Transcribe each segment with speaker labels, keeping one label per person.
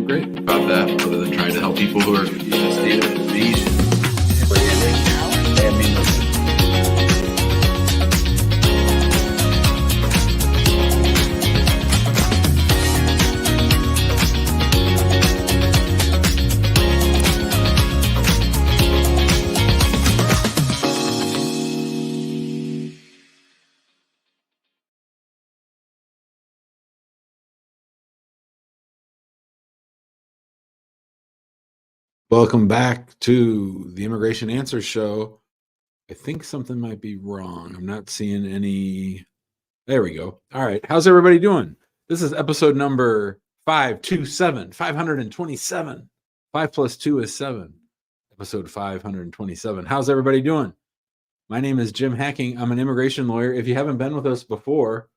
Speaker 1: great about that, other than trying to help people who are in a state of invasion. Welcome back to the Immigration Answers Show. I think something might be wrong. I'm not seeing any. There we go. All right. How's everybody doing? This is episode number 527, 527. 5 plus 2 is 7. Episode 527. How's everybody doing? My name is Jim Hacking. I'm an immigration lawyer. If you haven't been with us before,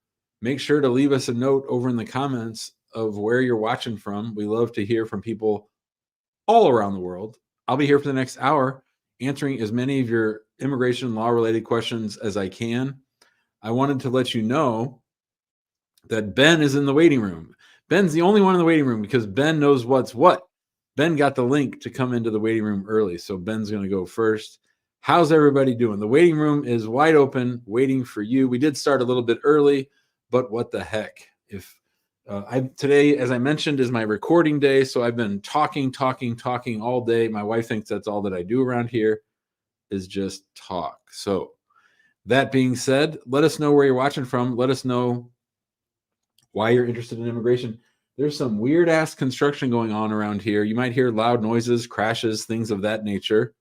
Speaker 1: make sure to leave us a note over in the comments of where you're watching from. We love to hear from people all around the world. I'll be here for the next hour answering as many of your immigration law related questions as I can. I wanted to let you know that Ben is in the waiting room. Ben's the only one in the waiting room because Ben knows what's what. Ben got the link to come into the waiting room early, so Ben's going to go first. How's everybody doing? The waiting room is wide open, waiting for you. We did start a little bit early, but what the heck? Today, as I mentioned, is my recording day, so I've been talking all day. My wife thinks that's all that I do around here is just talk. So that being said, let us know where you're watching from. Let us know why you're interested in immigration. There's some weird-ass construction going on around here. You might hear loud noises, crashes, things of that nature.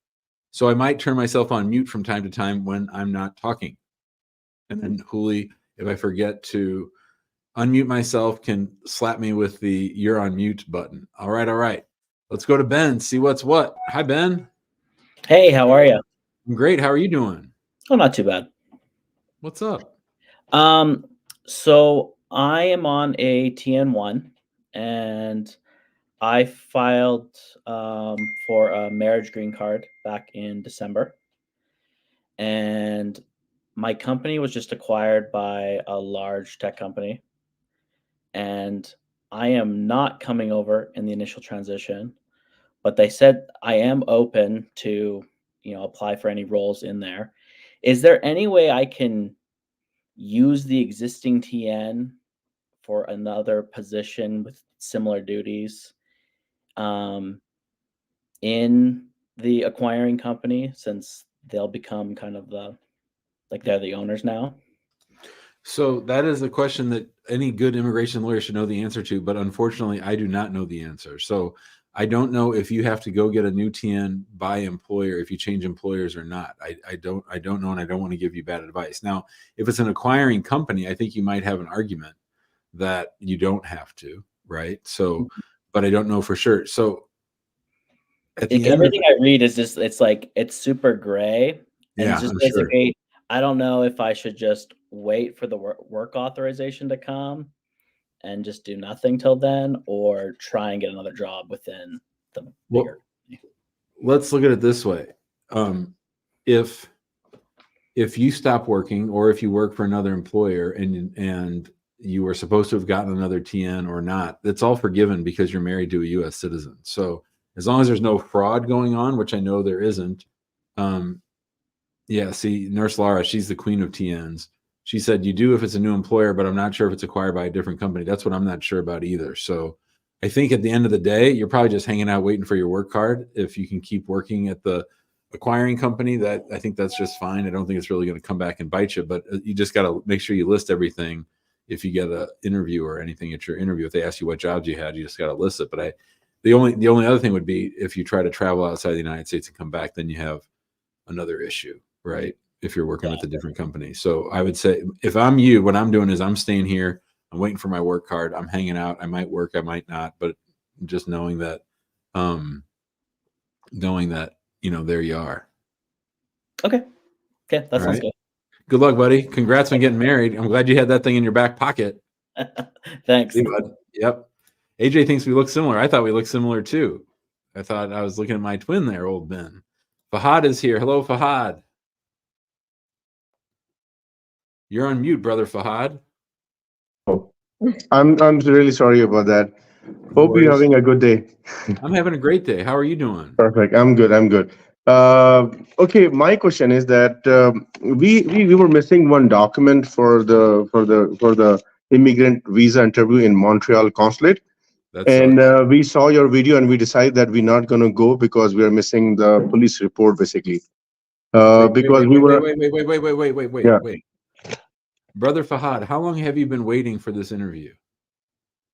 Speaker 1: So I might turn myself on mute from time to time when I'm not talking. And then Huli, if I forget to unmute myself, can slap me with the you're on mute button. All right. Let's go to Ben, see what's what. Hi, Ben.
Speaker 2: Hey, how are you?
Speaker 1: I'm great. How are you doing?
Speaker 2: Oh, not too bad.
Speaker 1: What's up?
Speaker 2: So I am on a TN1 and I filed for a marriage green card back in December. And my company was just acquired by a large tech company. And I am not coming over in the initial transition, but they said I am open to, apply for any roles in there. Is there any way I can use the existing TN for another position with similar duties in the acquiring company, since they'll become kind of they're the owners now?
Speaker 1: So that is a question that any good immigration lawyer should know the answer to, but unfortunately I do not know the answer. So I don't know if you have to go get a new TN by employer, if you change employers or not. I don't know, and I don't want to give you bad advice. Now, if it's an acquiring company, I think you might have an argument that you don't have to, right? So, but I don't know for sure. So at the end,
Speaker 2: everything I read is just, it's super gray. And
Speaker 1: yeah,
Speaker 2: it's just
Speaker 1: I'm
Speaker 2: basically,
Speaker 1: sure.
Speaker 2: I don't know if I should just wait for the work authorization to come and just do nothing till then, or try and get another job within the bigger company.
Speaker 1: Let's look at it this way. If you stop working, or if you work for another employer and you were supposed to have gotten another TN or not, that's all forgiven because you're married to a U.S. citizen. So as long as there's no fraud going on, which I know there isn't. Yeah, see, Nurse Laura, she's the queen of TNs. She said you do if it's a new employer, but I'm not sure if it's acquired by a different company. That's what I'm not sure about either. So I think at the end of the day, you're probably just hanging out waiting for your work card. If you can keep working at the acquiring company, that I think that's just fine. I don't think it's really going to come back and bite you, but you just got to make sure you list everything. If you get an interview or anything at your interview, if they ask you what jobs you had, you just got to list it. But the only other thing would be if you try to travel outside the United States and come back, then you have another issue, right? If you're working with a different company. So I would say, if I'm you, what I'm doing is I'm staying here. I'm waiting for my work card. I'm hanging out. I might work, I might not, but just knowing that, there you are.
Speaker 2: Okay, that sounds good.
Speaker 1: Good luck, buddy. Congrats on getting married. I'm glad you had that thing in your back pocket.
Speaker 2: Thanks.
Speaker 1: See, bud. Yep. AJ thinks we look similar. I thought we looked similar too. I thought I was looking at my twin there, old Ben. Fahad is here. Hello, Fahad. You're on mute, brother Fahad.
Speaker 3: Oh, I'm really sorry about that.
Speaker 1: No
Speaker 3: Hope you're
Speaker 1: worries.
Speaker 3: having a good day.
Speaker 1: I'm having a great day. How are you doing?
Speaker 3: Perfect. I'm good. I'm good. Okay, my question is that we were missing one document for the immigrant visa interview in Montreal consulate,
Speaker 1: That
Speaker 3: and
Speaker 1: sucks.
Speaker 3: we saw your video and we decided that we're not going to go because we are missing the police report basically.
Speaker 1: Wait, wait,
Speaker 3: Because
Speaker 1: wait,
Speaker 3: we
Speaker 1: wait, wait,
Speaker 3: were
Speaker 1: wait, wait, wait, wait, wait, wait, wait,
Speaker 3: yeah.
Speaker 1: wait, wait. Brother Fahad, how long have you been waiting for this interview?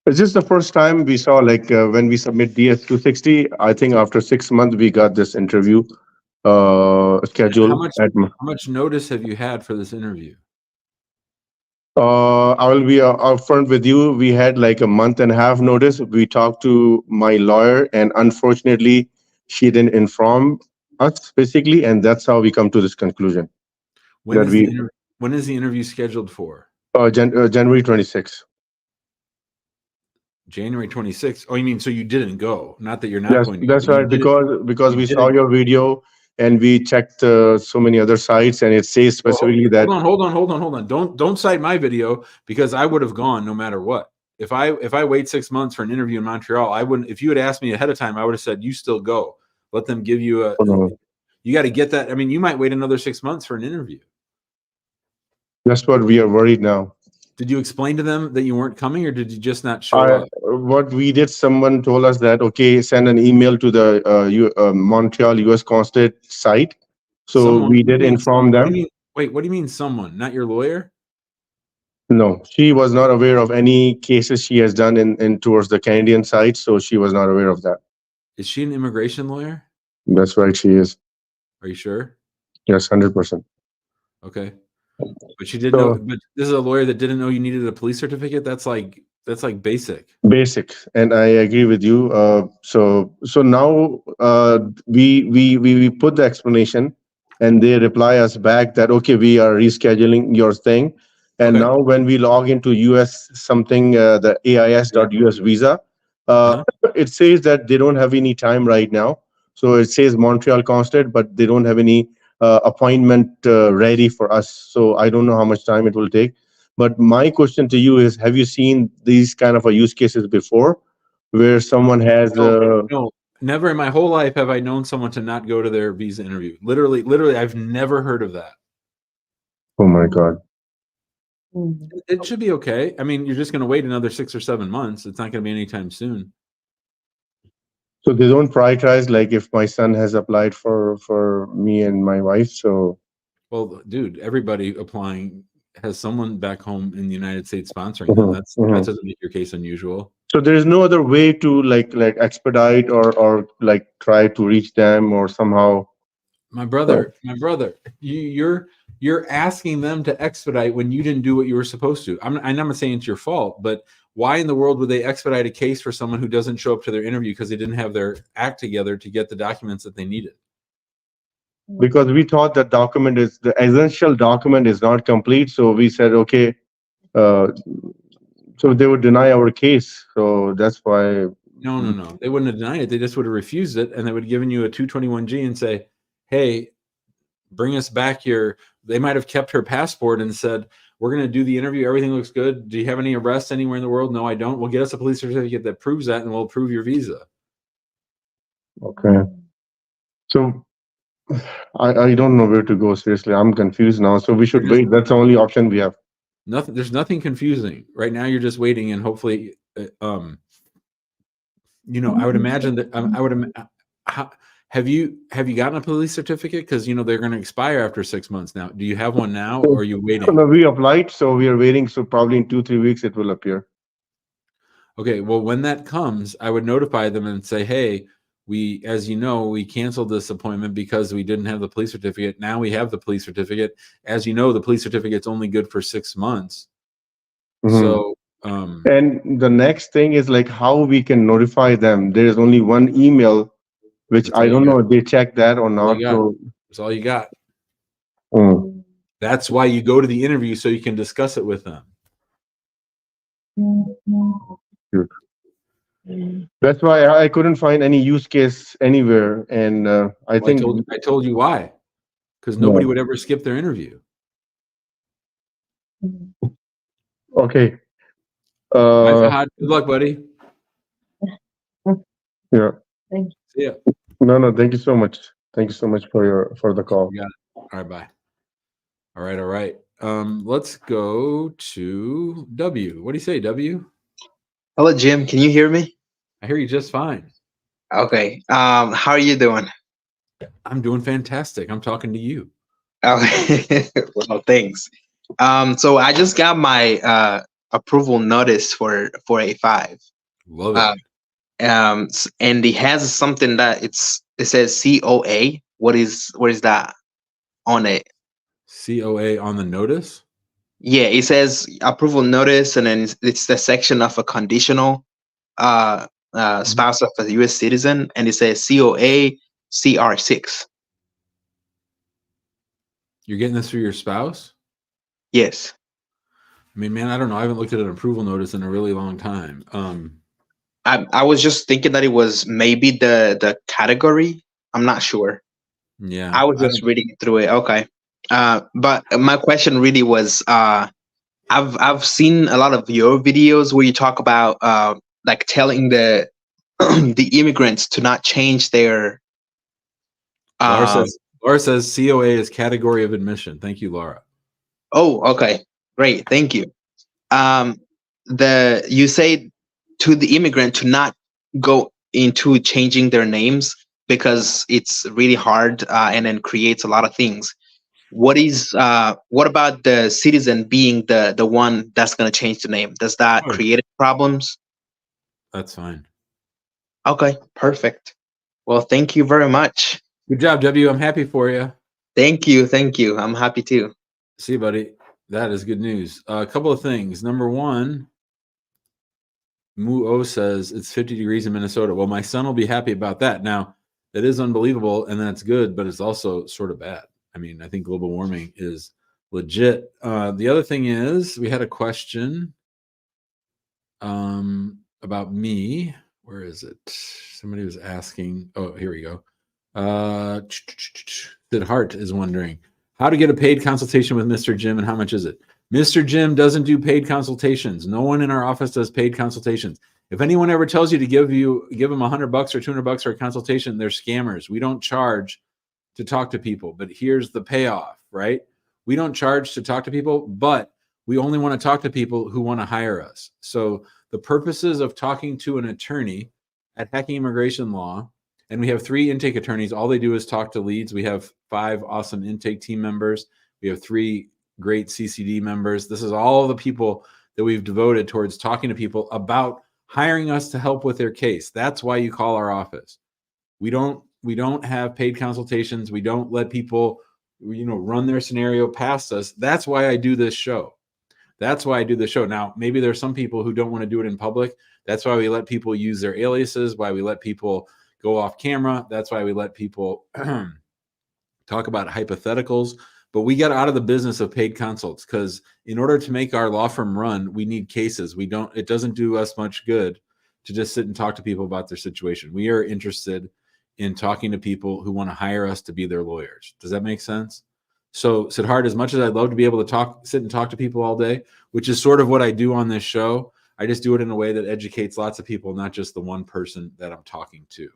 Speaker 3: It's just the first time we saw like when we submit DS 260. I think after 6 months we got this interview
Speaker 1: How
Speaker 3: scheduled
Speaker 1: much
Speaker 3: at.
Speaker 1: how much notice have you had for this interview?
Speaker 3: I will be upfront with you. We had like a month and a half notice. We talked to my lawyer, and unfortunately, she didn't inform us basically, and that's how we come to this conclusion
Speaker 1: When
Speaker 3: that
Speaker 1: is the when is the interview scheduled for?
Speaker 3: January 26th.
Speaker 1: January 26th. Oh, you mean so you didn't go? Not that you're not
Speaker 3: Yes,
Speaker 1: going to go,
Speaker 3: that's
Speaker 1: but you
Speaker 3: right.
Speaker 1: didn't.
Speaker 3: Because
Speaker 1: You
Speaker 3: we saw
Speaker 1: didn't.
Speaker 3: your video and we checked so many other sites, and it says
Speaker 1: Well,
Speaker 3: specifically that.
Speaker 1: hold on. Don't cite my video because I would have gone no matter what. If I wait 6 months for an interview in Montreal, I wouldn't. If you had asked me ahead of time, I would have said you still go. Let them give you a.
Speaker 3: Oh, no.
Speaker 1: You got to get that. I mean, you might wait another 6 months for an interview.
Speaker 3: That's what we are worried now.
Speaker 1: Did you explain to them that you weren't coming, or did you just not show up?
Speaker 3: What we did, someone told us that okay, send an email to the Montreal U.S. consulate site. So
Speaker 1: Someone?
Speaker 3: we
Speaker 1: What do
Speaker 3: did
Speaker 1: you mean?
Speaker 3: inform
Speaker 1: What do you
Speaker 3: them.
Speaker 1: mean? Wait, what do you mean? Someone? Not your lawyer?
Speaker 3: No, she was not aware of any cases she has done in towards the Canadian side, so she was not aware of that.
Speaker 1: Is she an immigration lawyer?
Speaker 3: That's right, she is.
Speaker 1: Are you sure?
Speaker 3: Yes, 100%.
Speaker 1: Okay. But she didn't know.
Speaker 3: So
Speaker 1: But this is a lawyer that didn't know you needed a police certificate. That's like basic.
Speaker 3: basic, and I agree with you. So now we put the explanation, and they reply us back that okay, we are rescheduling your thing. And
Speaker 1: Okay.
Speaker 3: now when we log into US something, the AIS.US visa,
Speaker 1: Uh-huh.
Speaker 3: it says that they don't have any time right now. So it says Montreal consulate, but they don't have any appointment ready for us. So I don't know how much time it will take. But my question to you is: have you seen these kind of a use cases before, where someone has?
Speaker 1: No, never in my whole life have I known someone to not go to their visa interview. Literally, I've never heard of that.
Speaker 3: Oh my God!
Speaker 1: It should be okay. I mean, you're just going to wait another 6 or 7 months. It's not going to be anytime soon.
Speaker 3: So they don't prioritize like if my son has applied for me and my wife. So
Speaker 1: Well, dude, everybody applying has someone back home in the United States sponsoring them.
Speaker 3: Mhm,
Speaker 1: That
Speaker 3: mhm.
Speaker 1: doesn't make your case unusual.
Speaker 3: So there is no other way to like expedite or like try to reach them or somehow.
Speaker 1: My brother, you're asking them to expedite when you didn't do what you were supposed to. I'm not saying it's your fault, but why in the world would they expedite a case for someone who doesn't show up to their interview because they didn't have their act together to get the documents that they needed?
Speaker 3: Because we thought that document is the essential document is not complete, so we said okay. Uh, so they would deny our case. So that's why.
Speaker 1: No. They wouldn't have denied it. They just would have refused it, and they would have given you a 221G and say, "Hey, bring us back your." They might have kept her passport and said, "We're going to do the interview. Everything looks good. Do you have any arrests anywhere in the world?" "No, I don't." "Well, get us a police certificate that proves that, and we'll approve your visa."
Speaker 3: Okay. So I don't know where to go. Seriously, I'm confused now. So we should wait. That's the only option we have.
Speaker 1: Nothing. There's nothing confusing right now. You're just waiting, and hopefully, I would imagine that how, have you gotten a police certificate? Because they're going to expire after 6 months now. Do you have one now, or are you waiting?
Speaker 3: No, we applied, so we are waiting. So probably in 2-3 weeks it will appear.
Speaker 1: Okay. Well, when that comes, I would notify them and say, "Hey, as you know, we canceled this appointment because we didn't have the police certificate. Now we have the police certificate. As you know, the police certificate's only good for 6 months. So,
Speaker 3: And the next thing is like how we can notify them. There is only one email, which
Speaker 1: that's
Speaker 3: I
Speaker 1: all you
Speaker 3: don't
Speaker 1: got.
Speaker 3: know if they check that or
Speaker 1: That's all
Speaker 3: not.
Speaker 1: you got.
Speaker 3: So
Speaker 1: That's all you got.
Speaker 3: mm,
Speaker 1: That's why you go to the interview so you can discuss it with them.
Speaker 3: that's why I couldn't find any use case anywhere. And I
Speaker 1: Well,
Speaker 3: think
Speaker 1: I told you why. Because nobody
Speaker 3: no.
Speaker 1: would ever skip their interview.
Speaker 3: Okay.
Speaker 1: Bye,
Speaker 3: Uh,
Speaker 1: Fahad. Good luck, buddy.
Speaker 3: Yeah.
Speaker 1: See ya.
Speaker 3: No. Thank you so much. Thank you so much for the call.
Speaker 1: You got it. All right, bye. All right. Let's go to W. What do you say, W?
Speaker 4: Hello, Jim. Can you hear me?
Speaker 1: I hear you just fine.
Speaker 4: Okay. How are you doing?
Speaker 1: I'm doing fantastic. I'm talking to you.
Speaker 4: Okay. Well, thanks. So I just got my approval notice for A5.
Speaker 1: Love
Speaker 4: Uh,
Speaker 1: it.
Speaker 4: and it has something that it says COA. What is that on it?
Speaker 1: COA on the notice?
Speaker 4: Yeah, it says approval notice, and then it's the section of a conditional spouse of a U.S. citizen, and it says COA CR6.
Speaker 1: You're getting this through your spouse?
Speaker 4: Yes.
Speaker 1: I mean, man, I don't know. I haven't looked at an approval notice in a really long time.
Speaker 4: I was just thinking that it was maybe the category. I'm not sure.
Speaker 1: Yeah.
Speaker 4: I was just reading through it. Okay. But my question really was, I've seen a lot of your videos where you talk about like telling the the immigrants to not change their
Speaker 1: Laura
Speaker 4: uh
Speaker 1: says COA is category of admission. Thank you, Laura.
Speaker 4: oh, okay. Great. Thank you. You say to the immigrant to not go into changing their names because it's really hard and then creates a lot of things. What about the citizen being the one that's going to change the name? Does that create problems?
Speaker 1: That's fine.
Speaker 4: Okay, perfect. Well, thank you very much.
Speaker 1: Good job, W. I'm happy for you.
Speaker 4: Thank you. I'm happy too.
Speaker 1: See you, buddy. That is good news. A couple of things. Number one, Mu O says it's 50 degrees in Minnesota. Well, my son will be happy about that. Now, that is unbelievable, and that's good, but it's also sort of bad. I mean, I think global warming is legit. The other thing is, we had a question about me. Where is it? Somebody was asking. Oh, here we go. Sid Hart is wondering how to get a paid consultation with Mr. Jim and how much is it? Mr. Jim doesn't do paid consultations. No one in our office does paid consultations. If anyone ever tells you to give them $100 or $200 for a consultation, they're scammers. We don't charge to talk to people, but here's the payoff, right? We don't charge to talk to people, but we only want to talk to people who want to hire us. So the purposes of talking to an attorney at Hacking Immigration Law, and we have 3 intake attorneys. All they do is talk to leads. We have 5 awesome intake team members. We have 3 great CCD members. This is all the people that we've devoted towards talking to people about hiring us to help with their case. That's why you call our office. We don't have paid consultations. We don't let people, run their scenario past us. That's why I do this show. Now, maybe there's some people who don't want to do it in public. That's why we let people use their aliases, why we let people go off camera. That's why we let people talk about hypotheticals. But we got out of the business of paid consults because in order to make our law firm run, we need cases. It doesn't do us much good to just sit and talk to people about their situation. We are interested in talking to people who want to hire us to be their lawyers. Does that make sense? So, Siddharth, as much as I'd love to be able to sit and talk to people all day, which is sort of what I do on this show, I just do it in a way that educates lots of people, not just the one person that I'm talking to.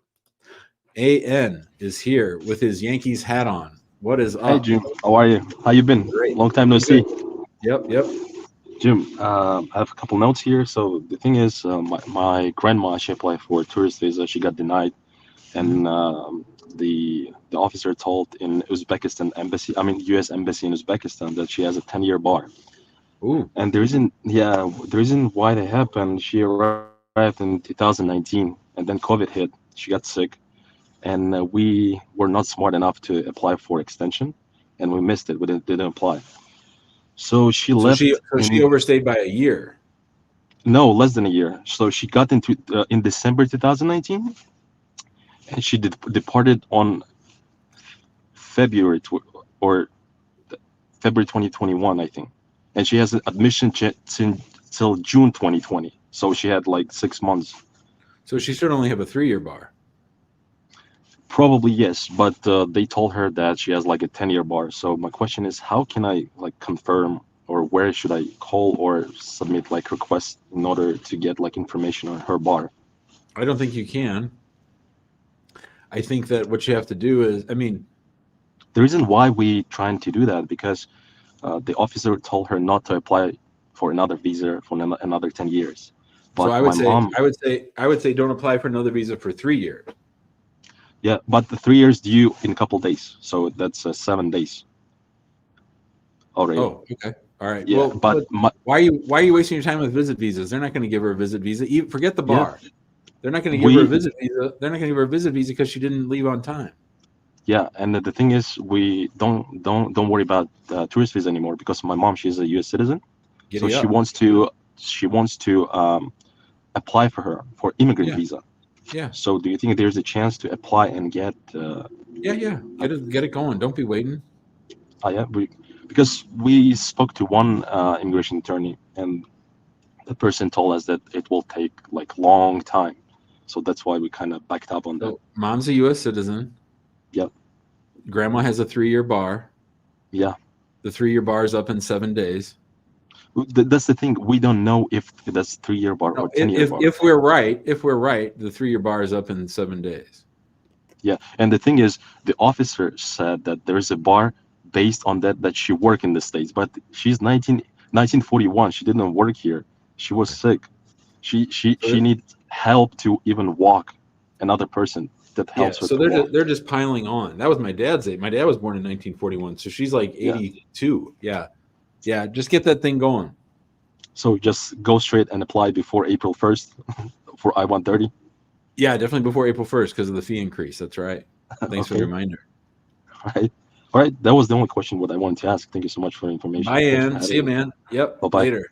Speaker 1: AN is here with his Yankees hat on. What is up?
Speaker 5: Hey, Jim. How are you? How you been?
Speaker 1: Great.
Speaker 5: Long time no see.
Speaker 1: Yep.
Speaker 5: Jim, I have a couple notes here. So the thing is, my grandma, she applied for a tourist visa. She got denied. And the officer told in Uzbekistan embassy, U.S. embassy in Uzbekistan, that she has a 10-year bar.
Speaker 1: Ooh.
Speaker 5: And the reason why that happened, she arrived in 2019, and then COVID hit. She got sick, and we were not smart enough to apply for extension, and we missed it. We didn't apply. So she left.
Speaker 1: She overstayed by a year.
Speaker 5: No, less than a year. So she got into in December 2019. And she departed on February 2021, I think. And she has an admission till June 2020. So she had like 6 months.
Speaker 1: So she should only have a 3-year bar.
Speaker 5: Probably yes, but they told her that she has like a 10-year bar. So my question is, how can I like confirm, or where should I call or submit like requests in order to get like information on her bar?
Speaker 1: I don't think you can. I think that what you have to do is, I mean,
Speaker 5: The reason why we trying to do that because the officer told her not to apply for another visa for another 10 years. But
Speaker 1: so
Speaker 5: my mom,
Speaker 1: I would say don't apply for another visa for 3 years.
Speaker 5: yeah, but the 3 years due in a couple days, so that's 7 days already.
Speaker 1: Oh, okay. All right.
Speaker 5: Yeah,
Speaker 1: Well,
Speaker 5: but
Speaker 1: why are you wasting your time with visit visas? They're not going to give her a visit visa. Even, forget the
Speaker 5: Yeah.
Speaker 1: bar. They're not going to give her a
Speaker 5: we
Speaker 1: visit visa. They're not going to give her a visit visa because she didn't leave on time.
Speaker 5: yeah, and the thing is, we don't worry about tourist visa anymore because my mom, she's a U.S. citizen, so
Speaker 1: Giddy
Speaker 5: she
Speaker 1: up.
Speaker 5: wants to apply for her for immigrant
Speaker 1: Yeah.
Speaker 5: visa.
Speaker 1: Yeah.
Speaker 5: So do you think there's a chance to apply and get?
Speaker 1: Yeah. Get it going. Don't be waiting.
Speaker 5: Because we spoke to one immigration attorney, and the person told us that it will take like long time, so that's why we kind of backed up on that.
Speaker 1: So mom's a U.S. citizen.
Speaker 5: Yep.
Speaker 1: Grandma has a 3-year bar.
Speaker 5: Yeah.
Speaker 1: The 3-year bar is up in 7 days.
Speaker 5: That's the thing. We don't know if that's 3-year bar
Speaker 1: No,
Speaker 5: or 10-year bar.
Speaker 1: if we're right, the 3-year bar is up in 7 days.
Speaker 5: Yeah, and the thing is, the officer said that there is a bar based on that she worked in the States, but she's 1941. She didn't work here. She was sick. She needs help to even walk. Another person that
Speaker 1: Yeah,
Speaker 5: helps her
Speaker 1: so
Speaker 5: to walk.
Speaker 1: they're just piling on. That was my dad's age. My dad was born in 1941, so she's like 82. Yeah. Just get that thing going.
Speaker 5: So just go straight and apply before April 1st for I-130.
Speaker 1: Yeah, definitely before April 1st because of the fee increase. That's right. Thanks for the reminder.
Speaker 5: All right. That was the only question what I wanted to ask. Thank you so much for the information.
Speaker 1: Bye,
Speaker 5: Thanks for
Speaker 1: Ann.
Speaker 5: having
Speaker 1: See you,
Speaker 5: me.
Speaker 1: man. Yep.
Speaker 5: Bye-bye.
Speaker 1: Later.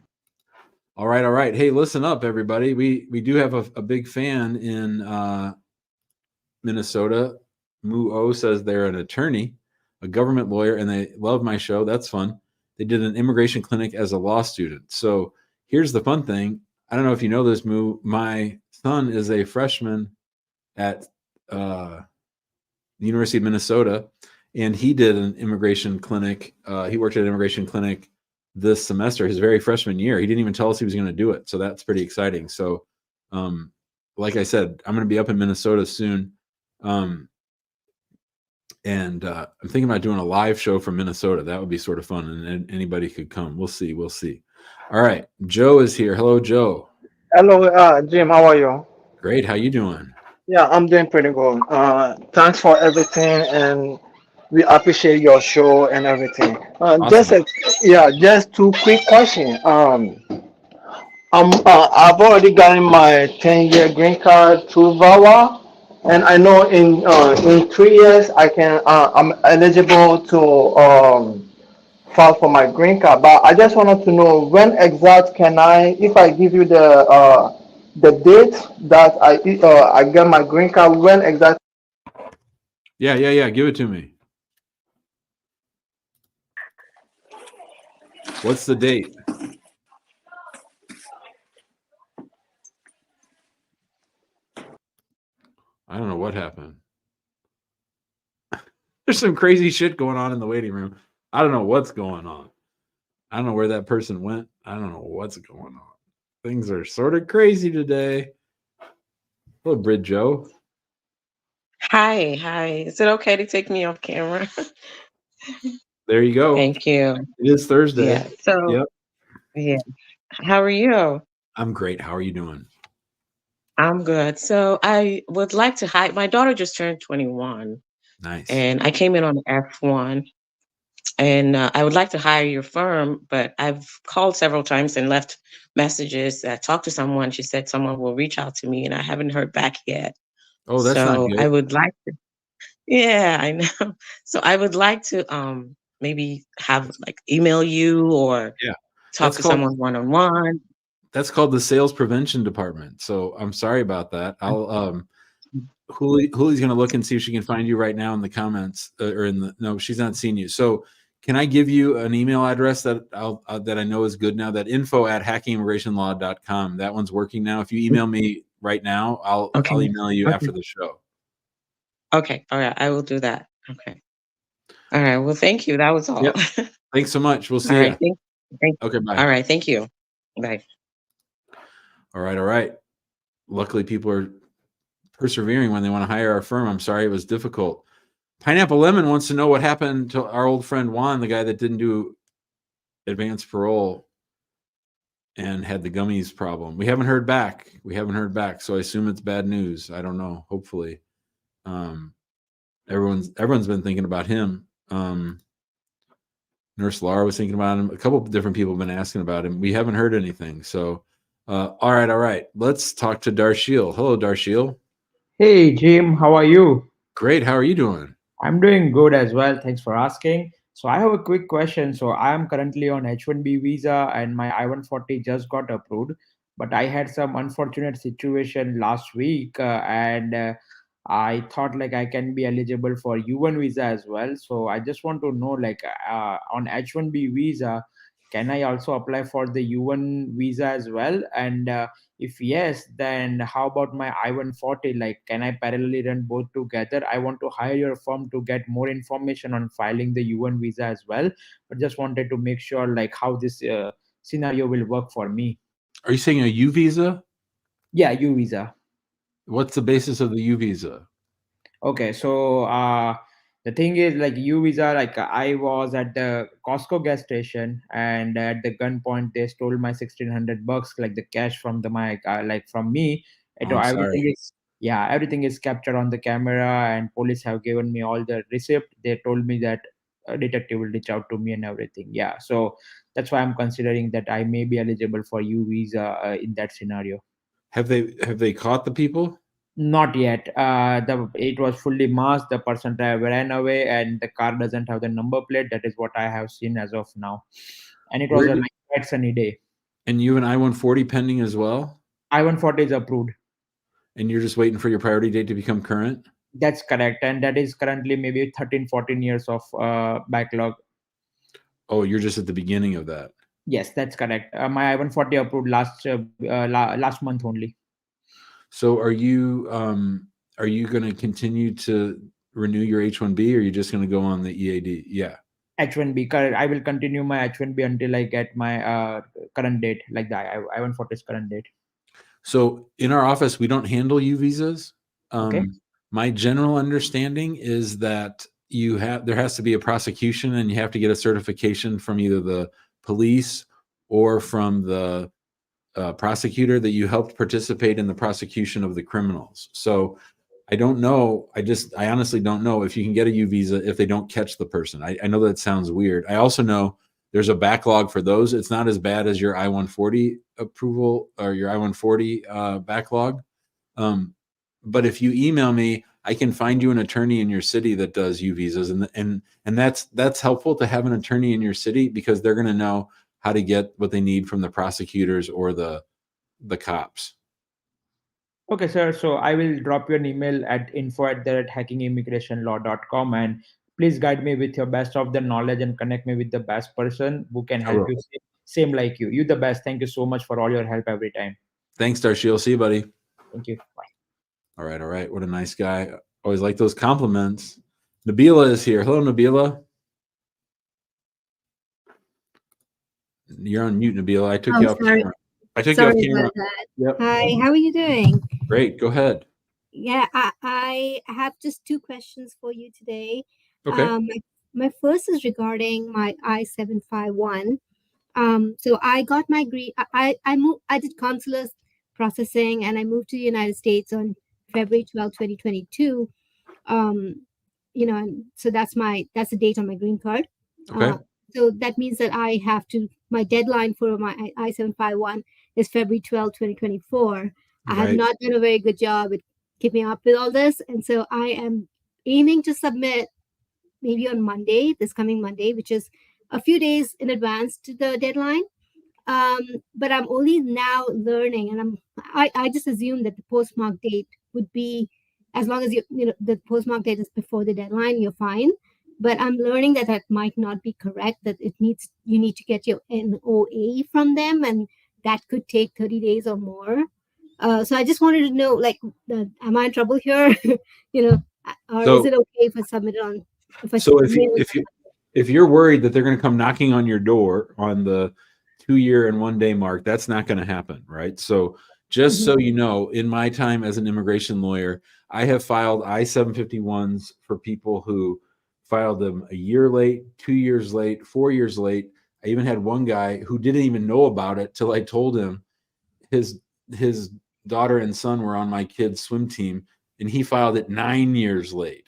Speaker 1: All right. Hey, listen up, everybody. We do have a big fan in Minnesota. Moo O says they're an attorney, a government lawyer, and they love my show. That's fun. They did an immigration clinic as a law student. So here's the fun thing. I don't know if you know this, Moo. My son is a freshman at the University of Minnesota, and he did an immigration clinic. He worked at an immigration clinic this semester, his very freshman year. He didn't even tell us he was going to do it. So that's pretty exciting. So, like I said, I'm going to be up in Minnesota soon. And I'm thinking about doing a live show from Minnesota. That would be sort of fun, and anybody could come. We'll see. All right, Joe is here. Hello, Joe.
Speaker 6: Hello, Jim. How are you?
Speaker 1: Great. How you doing?
Speaker 6: Yeah, I'm doing pretty good. Thanks for everything, and we appreciate your show and everything.
Speaker 1: Awesome.
Speaker 6: Just two quick questions. I've already gotten my 10-year green card through VAWA, and I know in 3 years I'm eligible to file for my green card. But I just wanted to know when exact can I, if I give you the date that I get my green card, when exact?
Speaker 1: Yeah. Give it to me. What's the date? I don't know what happened. There's some crazy shit going on in the waiting room. I don't know what's going on. I don't know where that person went. I don't know what's going on. Things are sort of crazy today. Hello, Brid Joe.
Speaker 7: Hi. Is it okay to take me off camera?
Speaker 1: There you go.
Speaker 7: Thank you.
Speaker 1: It is Thursday.
Speaker 7: Yeah. So,
Speaker 1: Yep.
Speaker 7: yeah. How are you?
Speaker 1: I'm great. How are you doing?
Speaker 7: I'm good. So I would like to hire, my daughter just turned 21
Speaker 1: Nice.
Speaker 7: and I came in on F1 and I would like to hire your firm, but I've called several times and left messages. I talked to someone. She said someone will reach out to me and I haven't heard back yet.
Speaker 1: Oh, that's not
Speaker 7: So
Speaker 1: good.
Speaker 7: I would like to, yeah, I know. So I would like to maybe have like email you or
Speaker 1: Yeah.
Speaker 7: talk
Speaker 1: That's
Speaker 7: to
Speaker 1: called
Speaker 7: someone one-on-one.
Speaker 1: that's called the sales prevention department. So I'm sorry about that. I'll Julie's gonna look and see if she can find you right now in the comments or in the no, she's not seen you. So can I give you an email address that that I know is good now? That info@hackingimmigrationlaw.com. That one's working now. If you email me right now, I'll email you
Speaker 7: Okay.
Speaker 1: after the show.
Speaker 7: Okay. All right. I will do that. Okay. All right. Well, thank you. That was all.
Speaker 1: Yep. Thanks so much. We'll see
Speaker 7: All
Speaker 1: you.
Speaker 7: right. Thank
Speaker 1: Okay, bye.
Speaker 7: All right. Thank you. Bye.
Speaker 1: All right. Luckily, people are persevering when they want to hire our firm. I'm sorry it was difficult. Pineapple Lemon wants to know what happened to our old friend Juan, the guy that didn't do advanced parole and had the gummies problem. We haven't heard back. So I assume it's bad news. I don't know. Hopefully. Everyone's been thinking about him. Nurse Laura was thinking about him. A couple of different people have been asking about him. We haven't heard anything. So, all right. Let's talk to Darshil. Hello, Darshil.
Speaker 8: Hey Jim, how are you?
Speaker 1: Great. How are you doing?
Speaker 8: I'm doing good as well. Thanks for asking. So I have a quick question. So I am currently on H-1B visa and my I-140 just got approved, but I had some unfortunate situation last week and I thought like I can be eligible for U1 visa as well. So I just want to know like on H-1B visa, can I also apply for the U1 visa as well? And if yes, then how about my I-140? Like, can I parallelly run both together? I want to hire your firm to get more information on filing the U1 visa as well. But just wanted to make sure like how this scenario will work for me.
Speaker 1: Are you saying a U visa?
Speaker 8: Yeah, U visa.
Speaker 1: What's the basis of the U visa?
Speaker 8: Okay, so the thing is like U visa, like I was at the Costco gas station and at the gunpoint they stole my $1,600 like the cash from the my like from me.
Speaker 1: Oh, I'm
Speaker 8: Everything
Speaker 1: sorry.
Speaker 8: is everything is captured on the camera and police have given me all the receipt. They told me that a detective will reach out to me and everything. Yeah, so that's why I'm considering that I may be eligible for U visa in that scenario.
Speaker 1: Have they caught the people?
Speaker 8: Not yet. It was fully masked. The person ran away, and the car doesn't have the number plate. That is what I have seen as of now. And it was
Speaker 1: Where
Speaker 8: a
Speaker 1: do-
Speaker 8: like, quite sunny day.
Speaker 1: And you have an I-140 pending as well?
Speaker 8: I-140 is approved.
Speaker 1: And you're just waiting for your priority date to become current?
Speaker 8: That's correct, and that is currently maybe 13, 14 years of backlog.
Speaker 1: Oh, you're just at the beginning of that.
Speaker 8: Yes, that's correct. My I-140 approved last month only.
Speaker 1: So are you going to continue to renew your H-1B, or are you just going to go on the EAD? Yeah.
Speaker 8: H-1B. I will continue my H-1B until I get my current date, like the I-140's current date.
Speaker 1: So in our office, we don't handle U visas.
Speaker 8: Okay.
Speaker 1: My general understanding is that there has to be a prosecution, and you have to get a certification from either the police or from the prosecutor that you helped participate in the prosecution of the criminals. So I don't know. I honestly don't know if you can get a U visa if they don't catch the person. I know that sounds weird. I also know there's a backlog for those. It's not as bad as your I-140 approval or your I-140 backlog. But if you email me, I can find you an attorney in your city that does U visas, and that's helpful to have an attorney in your city because they're going to know how to get what they need from the prosecutors or the cops.
Speaker 8: Okay, sir. So I will drop you an email at info@hackingimmigrationlaw.com and please guide me with your best of the knowledge and connect me with the best person who can help you. Same like you. You the best. Thank you so much for all your help every time.
Speaker 1: Thanks, Darshil. See you, buddy.
Speaker 8: Thank you. Bye.
Speaker 1: All right. What a nice guy. Always like those compliments. Nabila is here. Hello, Nabila. You're on mute, Nabila. I took you off camera. I took you off camera.
Speaker 9: Yep. Hi, how are you doing?
Speaker 1: Great. Go ahead.
Speaker 9: Yeah, I have just two questions for you today.
Speaker 1: Okay.
Speaker 9: My first is regarding my I-751. So I got my green. I did consular processing, and I moved to the United States on February 12, 2022. And so that's the date on my green card.
Speaker 1: Okay.
Speaker 9: So that means that my deadline for my I-751 is February 12, 2024. I have not done a very good job at keeping up with all this. And so I am aiming to submit maybe on Monday, this coming Monday, which is a few days in advance to the deadline. But I'm only now learning, and I just assumed that the postmark date would be, as long as the postmark date is before the deadline, you're fine. But I'm learning that might not be correct, that you need to get your NOA from them, and that could take 30 days or more. So I just wanted to know, like, am I in trouble here? Or is it okay if I submit it on?
Speaker 1: If you're worried that they're going to come knocking on your door on the 2 year and 1 day mark, that's not going to happen, right? So Just so you know, in my time as an immigration lawyer, I have filed I-751s for people who filed them a year late, 2 years late, 4 years late. I even had one guy who didn't even know about it till I told him. His daughter and son were on my kid's swim team, and he filed it 9 years late.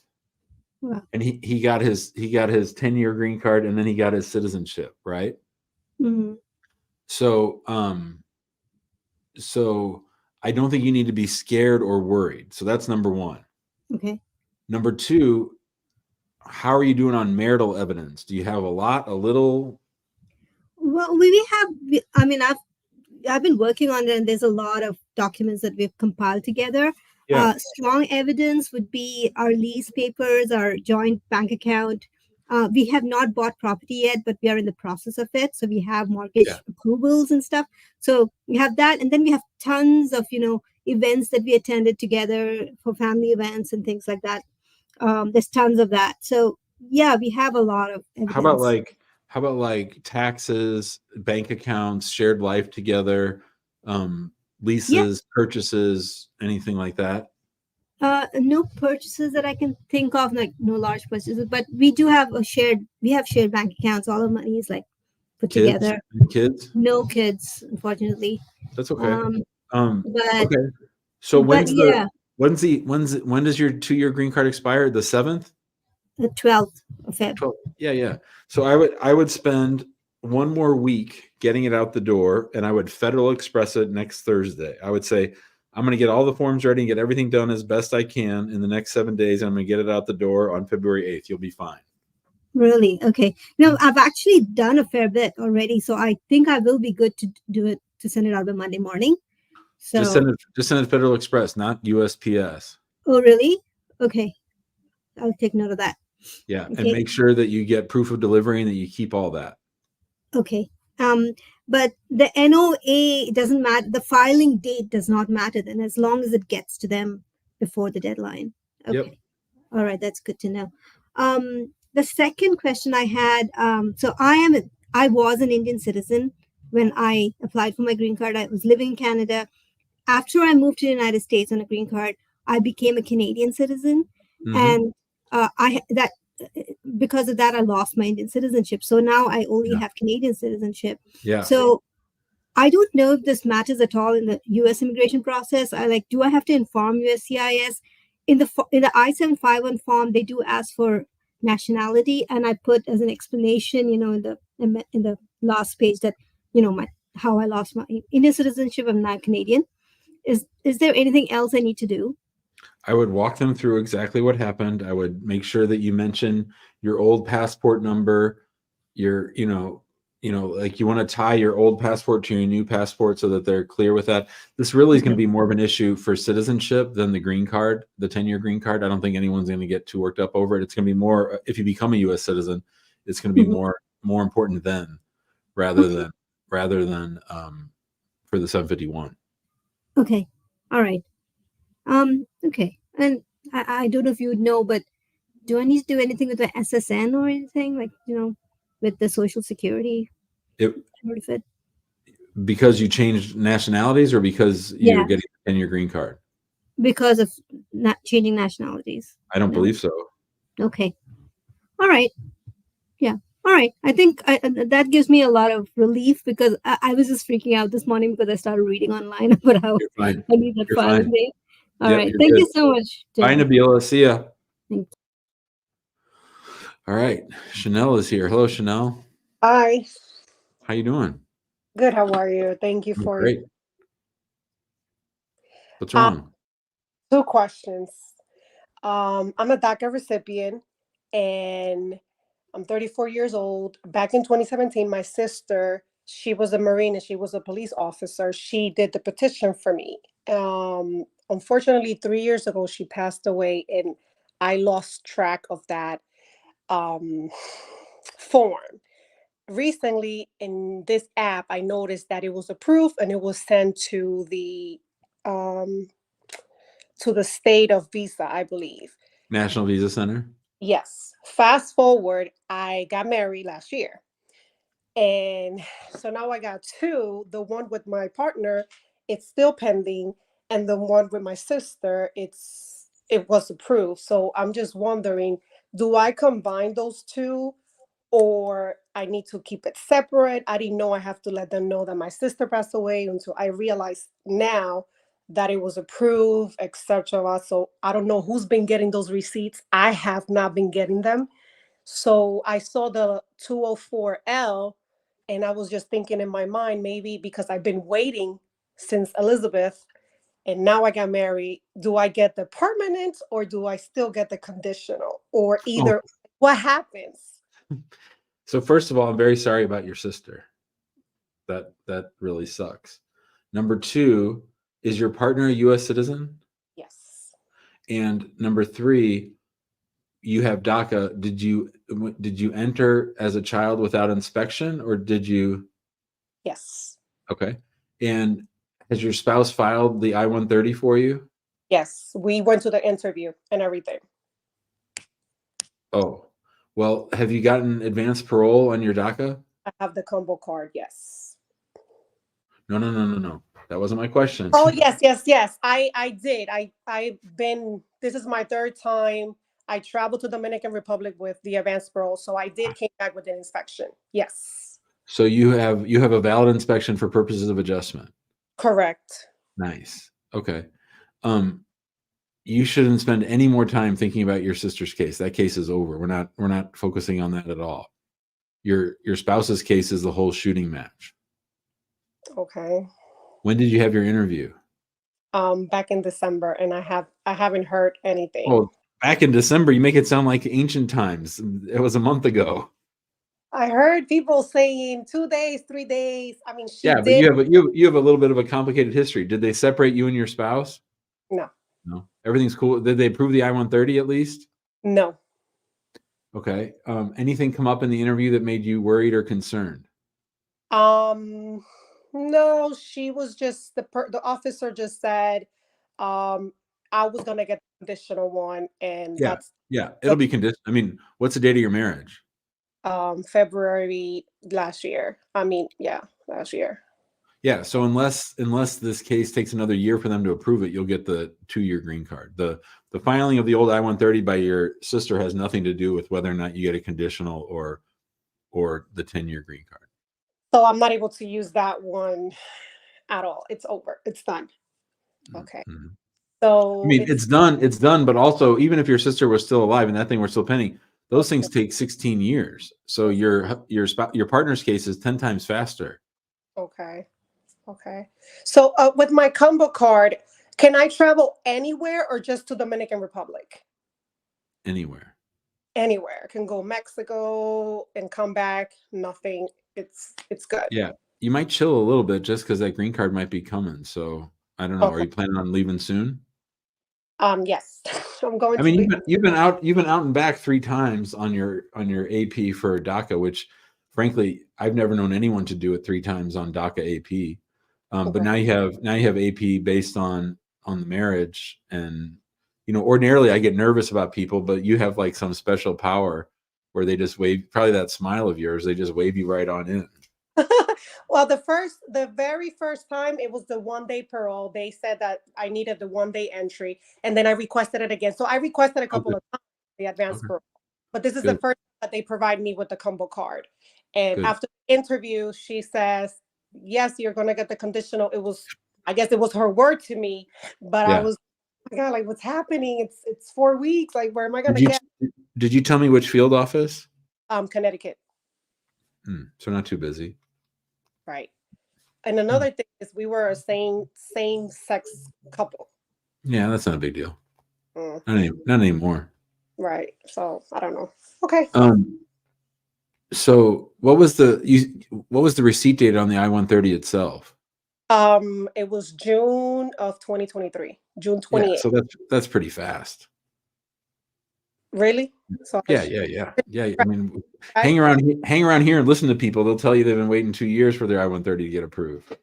Speaker 9: Wow.
Speaker 1: And he got his 10-year green card, and then he got his citizenship, right?
Speaker 9: Mm-hmm.
Speaker 1: So so I don't think you need to be scared or worried. So that's number one.
Speaker 9: Okay.
Speaker 1: Number two, how are you doing on marital evidence? Do you have a lot, a little?
Speaker 9: Well, I mean, I've been working on it, and there's a lot of documents that we've compiled together.
Speaker 1: Yeah.
Speaker 9: Strong evidence would be our lease papers, our joint bank account. We have not bought property yet, but we are in the process of it. So we have mortgage approvals and stuff. So we have that. And then we have tons of, events that we attended together for family events and things like that. There's tons of that. So yeah, we have a lot of evidence.
Speaker 1: How about like taxes, bank accounts, shared life together, leases, purchases, anything like that?
Speaker 9: No purchases that I can think of, like no large purchases, but we have shared bank accounts. All the money is like put together.
Speaker 1: Kids?
Speaker 9: No kids, unfortunately.
Speaker 1: That's okay.
Speaker 9: But
Speaker 1: okay. So when does your 2-year green card expire? The 7th?
Speaker 9: The 12th of February.
Speaker 1: Yeah. So I would spend one more week getting it out the door, and I would Federal Express it next Thursday. I would say, I'm going to get all the forms ready and get everything done as best I can in the next 7 days. And I'm going to get it out the door on February 8th. You'll be fine.
Speaker 9: Really? Okay. No, I've actually done a fair bit already, so I think I will be good to do it, to send it out by Monday morning. So
Speaker 1: just send it Federal Express, not USPS.
Speaker 9: Oh, really? Okay. I'll take note of that.
Speaker 1: Yeah.
Speaker 9: Okay.
Speaker 1: And make sure that you get proof of delivery and that you keep all that.
Speaker 9: Okay. But the NOA doesn't matter. The filing date does not matter then, as long as it gets to them before the deadline. Okay.
Speaker 1: Yep.
Speaker 9: All right. That's good to know. The second question I had, so I was an Indian citizen when I applied for my green card. I was living in Canada. After I moved to the United States on a green card, I became a Canadian citizen. And because of that, I lost my Indian citizenship. So now I only have Canadian citizenship.
Speaker 1: Yeah.
Speaker 9: So I don't know if this matters at all in the U.S. immigration process. Do I have to inform USCIS? In the I-751 form, they do ask for nationality, and I put as an explanation, in the last page that, how I lost my Indian citizenship. I'm not Canadian. Is there anything else I need to do?
Speaker 1: I would walk them through exactly what happened. I would make sure that you mention your old passport number, your, like you want to tie your old passport to your new passport so that they're clear with that. This really is going to be more of an issue for citizenship than the green card, the 10-year green card. I don't think anyone's going to get too worked up over it. It's going to be more, if you become a U.S. citizen, it's going to be more important then rather than for the 751.
Speaker 9: Okay. All right. Okay. And I don't know if you would know, but do I need to do anything with the SSN or anything, like, with the Social Security?
Speaker 1: Because you changed nationalities, or because you're getting a 10-year green card?
Speaker 9: Because of not changing nationalities.
Speaker 1: I don't believe so.
Speaker 9: Okay. All right. Yeah. All right. I think that gives me a lot of relief, because I was just freaking out this morning because I started reading online about how I need that filing date. All right. Thank you so much, Tim.
Speaker 1: Bye, Nabila. See ya.
Speaker 9: Thank you.
Speaker 1: All right. Chanel is here. Hello, Chanel.
Speaker 10: Hi.
Speaker 1: How you doing?
Speaker 10: Good. How are you? Thank you for
Speaker 1: great. What's wrong?
Speaker 10: 2 questions. I'm a DACA recipient, and I'm 34 years old. Back in 2017, my sister, she was a Marine and she was a police officer. She did the petition for me. Unfortunately, 3 years ago, she passed away, and I lost track of that form. Recently, in this app, I noticed that it was approved and it was sent to the state of visa, I believe.
Speaker 1: National Visa Center?
Speaker 10: Yes. Fast forward, I got married last year. And so now I got 2. The one with my partner it's still pending, and the one with my sister, it was approved. So I'm just wondering, do I combine those two, or I need to keep it separate? I didn't know I have to let them know that my sister passed away until I realized now that it was approved, etc. So I don't know who's been getting those receipts. I have not been getting them. So I saw the 204L, and I was just thinking in my mind, maybe because I've been waiting since Elizabeth and now I got married, do I get the permanent or do I still get the conditional? Or either, what happens?
Speaker 1: So first of all, I'm very sorry about your sister. That really sucks. Number two, is your partner a U.S. citizen?
Speaker 10: Yes.
Speaker 1: And number three, you have DACA. Did you enter as a child without inspection, or did you?
Speaker 10: Yes.
Speaker 1: Okay. And has your spouse filed the I-130 for you?
Speaker 10: Yes. We went to the interview and everything.
Speaker 1: Oh, well, have you gotten advanced parole on your DACA?
Speaker 10: I have the combo card. Yes.
Speaker 1: No. That wasn't my question.
Speaker 10: Oh, yes. I did. This is my third time. I traveled to Dominican Republic with the advanced parole. So I did came back with an inspection. Yes.
Speaker 1: So you have a valid inspection for purposes of adjustment.
Speaker 10: Correct.
Speaker 1: Nice. Okay. You shouldn't spend any more time thinking about your sister's case. That case is over. We're not focusing on that at all. Your spouse's case is the whole shooting match.
Speaker 10: Okay.
Speaker 1: When did you have your interview?
Speaker 10: Back in December, and I haven't heard anything.
Speaker 1: Oh, back in December. You make it sound like ancient times. It was a month ago.
Speaker 10: I heard people saying 2 days, 3 days. I mean, she
Speaker 1: Yeah, but
Speaker 10: did.
Speaker 1: you have a little bit of a complicated history. Did they separate you and your spouse?
Speaker 10: No.
Speaker 1: No. Everything's cool. Did they approve the I-130 at least?
Speaker 10: No.
Speaker 1: Okay. Anything come up in the interview that made you worried or concerned?
Speaker 10: No, she was just the officer just said, I was gonna get the conditional one, and that's
Speaker 1: It'll be conditional. I mean, what's the date of your marriage?
Speaker 10: February last year. Last year.
Speaker 1: Yeah. So unless this case takes another year for them to approve it, you'll get the 2-year green card. The filing of the old I-130 by your sister has nothing to do with whether or not you get a conditional or the 10-year green card.
Speaker 10: So I'm not able to use that one at all. It's over. It's done. Okay.
Speaker 1: Mm-hmm.
Speaker 10: So
Speaker 1: I mean, it's done, but also even if your sister was still alive and that thing were still pending, those things take 16 years. So your partner's case is 10 times faster.
Speaker 10: Okay. So with my combo card, can I travel anywhere or just to Dominican Republic?
Speaker 1: Anywhere.
Speaker 10: Anywhere. I can go Mexico and come back. Nothing. It's good.
Speaker 1: Yeah. You might chill a little bit just because that green card might be coming. So I don't know.
Speaker 10: Okay.
Speaker 1: Are you planning on leaving soon?
Speaker 10: Yes. I'm going.
Speaker 1: I mean, you've been out and back 3 times on your AP for DACA, which frankly I've never known anyone to do it 3 times on DACA AP. But now you have AP based on the marriage, and ordinarily I get nervous about people, but you have like some special power where they just wave, probably that smile of yours, they just wave you right on in.
Speaker 10: Well, the very first time, it was the 1-day parole. They said that I needed the 1-day entry, and then I requested it again. So I requested a couple of times the advanced parole, but this is the first that they provide me with the combo card. And after the interview, she says, "Yes, you're gonna get the conditional." I guess it was her word to me, but I was, oh my God, like, what's happening? It's 4 weeks. Like, where am I gonna get?
Speaker 1: Did you tell me which field office?
Speaker 10: Connecticut.
Speaker 1: So not too busy.
Speaker 10: Right. And another thing is we were a same-sex couple.
Speaker 1: Yeah, that's not a big deal. Not anymore.
Speaker 10: Right. So I don't know. Okay.
Speaker 1: So what was the receipt date on the I-130 itself?
Speaker 10: It was June of 2023. June 28th.
Speaker 1: Yeah, so that's pretty fast.
Speaker 10: Really? So
Speaker 1: Yeah. I mean, hang around here and listen to people. They'll tell you they've been waiting 2 years for their I-130 to get approved.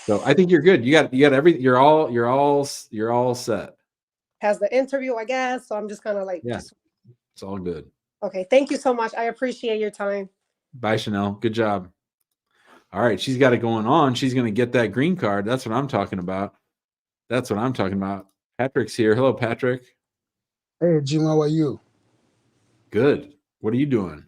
Speaker 1: So I think you're good. You got everything. You're all set.
Speaker 10: Has the interview, I guess. So I'm just kind of like,
Speaker 1: it's all good.
Speaker 10: Okay. Thank you so much. I appreciate your time.
Speaker 1: Bye, Chanel. Good job. All right, she's got it going on. She's going to get that green card. That's what I'm talking about. That's what I'm talking about. Patrick's here. Hello, Patrick.
Speaker 11: Hey, Jim, how are you?
Speaker 1: Good. What are you doing?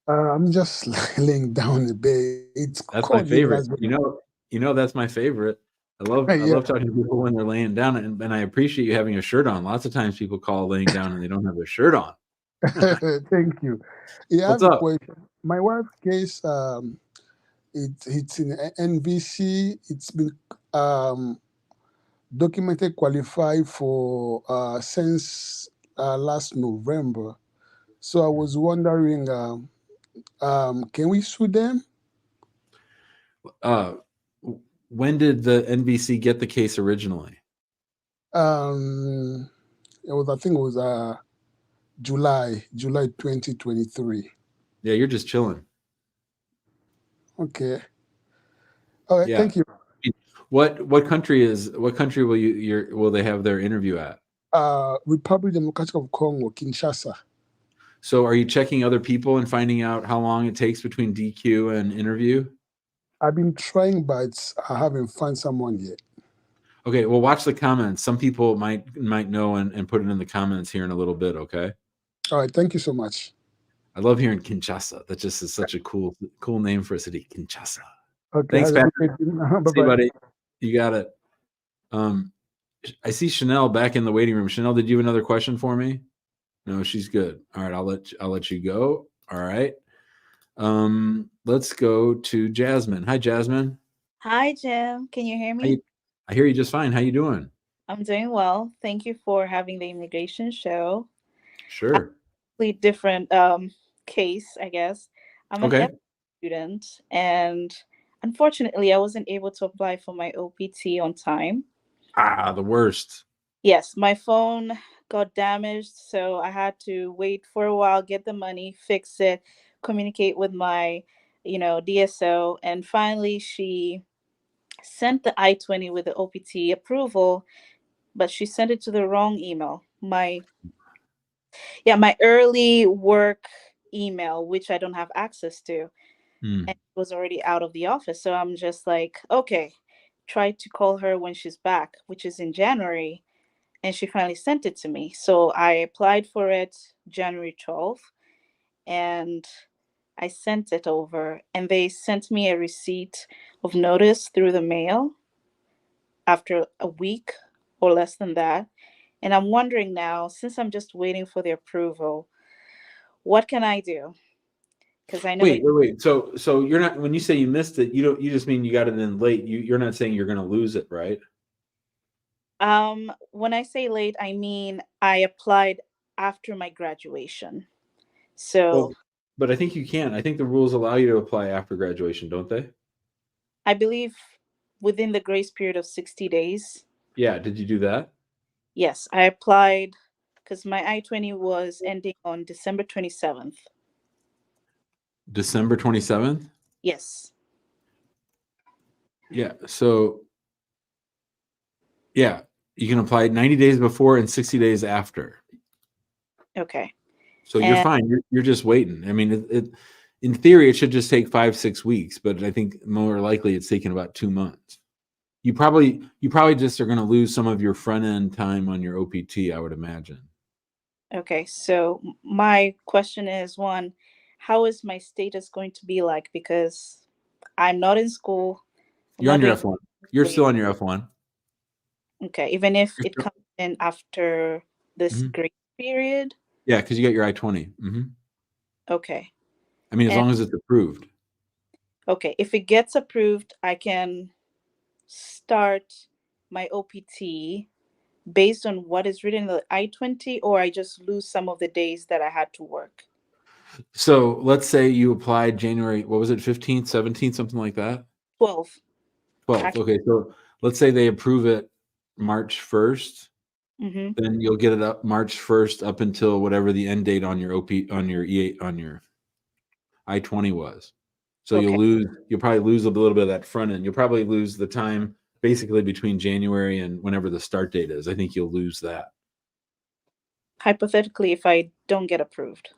Speaker 11: I'm just laying down in the bed. It's
Speaker 1: That's my
Speaker 11: cold here.
Speaker 1: favorite. You know that's my favorite. I
Speaker 11: Yeah.
Speaker 1: love talking to people when they're laying down, and I appreciate you having a shirt on. Lots of times people call laying down and they don't have a shirt on.
Speaker 11: Thank you. Yeah, I
Speaker 1: What's
Speaker 11: have a
Speaker 1: up?
Speaker 11: question. My wife's case, it's in NVC. It's been documented qualified for since last November. So I was wondering, can we sue them?
Speaker 1: When did the NVC get the case originally?
Speaker 11: I think it was July 2023.
Speaker 1: Yeah, you're just chilling.
Speaker 11: Okay. All right.
Speaker 1: Yeah.
Speaker 11: Thank you.
Speaker 1: What country will they have their interview at?
Speaker 11: Republic Democratic of Congo, Kinshasa.
Speaker 1: So are you checking other people and finding out how long it takes between DQ and interview?
Speaker 11: I've been trying, but I haven't found someone yet.
Speaker 1: Okay, well, watch the comments. Some people might know and put it in the comments here in a little bit, okay?
Speaker 11: All right. Thank you so much.
Speaker 1: I love hearing Kinshasa. That just is such a cool name for a city, Kinshasa.
Speaker 11: Okay.
Speaker 1: Thanks,
Speaker 11: have a
Speaker 1: Patrick.
Speaker 11: good day.
Speaker 1: See,
Speaker 11: Bye-bye.
Speaker 1: buddy. You got it. I see Chanel back in the waiting room. Chanel, did you have another question for me? No, she's good. All right, I'll let you go. All right. Let's go to Jasmine. Hi, Jasmine.
Speaker 12: Hi, Jim. Can you hear me?
Speaker 1: I hear you just fine. How you doing?
Speaker 12: I'm doing well. Thank you for having the immigration show.
Speaker 1: Sure.
Speaker 12: Completely different case, I guess. I'm an
Speaker 1: Okay.
Speaker 12: student, and unfortunately, I wasn't able to apply for my OPT on time.
Speaker 1: Ah, the worst.
Speaker 12: Yes, my phone got damaged, so I had to wait for a while, get the money, fix it, communicate with my, DSO, and finally she sent the I-20 with the OPT approval, but she sent it to the wrong email. My early work email, which I don't have access to, and it was already out of the office. So I'm just like, okay, try to call her when she's back, which is in January, and she finally sent it to me. So I applied for it January 12th, and I sent it over, and they sent me a receipt of notice through the mail after a week or less than that. And I'm wondering now, since I'm just waiting for the approval, what can I do? Because I know
Speaker 1: Wait. So you're not, when you say you missed it, you just mean you got it in late. You're not saying you're going to lose it, right?
Speaker 12: when I say late, I mean I applied after my graduation. So
Speaker 1: But I think you can. I think the rules allow you to apply after graduation, don't they?
Speaker 12: I believe within the grace period of 60 days.
Speaker 1: Yeah. Did you do that?
Speaker 12: Yes, I applied because my I-20 was ending on December 27th.
Speaker 1: December 27th?
Speaker 12: Yes.
Speaker 1: Yeah. So, yeah, you can apply 90 days before and 60 days after.
Speaker 12: Okay.
Speaker 1: So you're fine. You're just waiting. I mean, in theory, it should just take 5-6 weeks, but I think more likely it's taking about 2 months. You probably just are going to lose some of your front end time on your OPT, I would imagine.
Speaker 12: Okay. So my question is, one, how is my status going to be like? Because I'm not in school.
Speaker 1: You're on your F1. You're still on your F1.
Speaker 12: Okay. Even if it comes in after this grace period?
Speaker 1: Yeah, because you got your I-20.
Speaker 12: Okay.
Speaker 1: I mean, as long as it's approved.
Speaker 12: Okay. If it gets approved, I can start my OPT based on what is written in the I-20, or I just lose some of the days that I had to work?
Speaker 1: So let's say you applied January, what was it, 15th, 17th, something like that?
Speaker 12: 12th.
Speaker 1: 12th. Okay. So let's say they approve it March 1st. Then you'll get it up March 1st up until whatever the end date on your on your I-20 was. So you'll probably lose a little bit of that front end. You'll probably lose the time basically between January and whenever the start date is. I think you'll lose that.
Speaker 12: Hypothetically, if I don't get approved.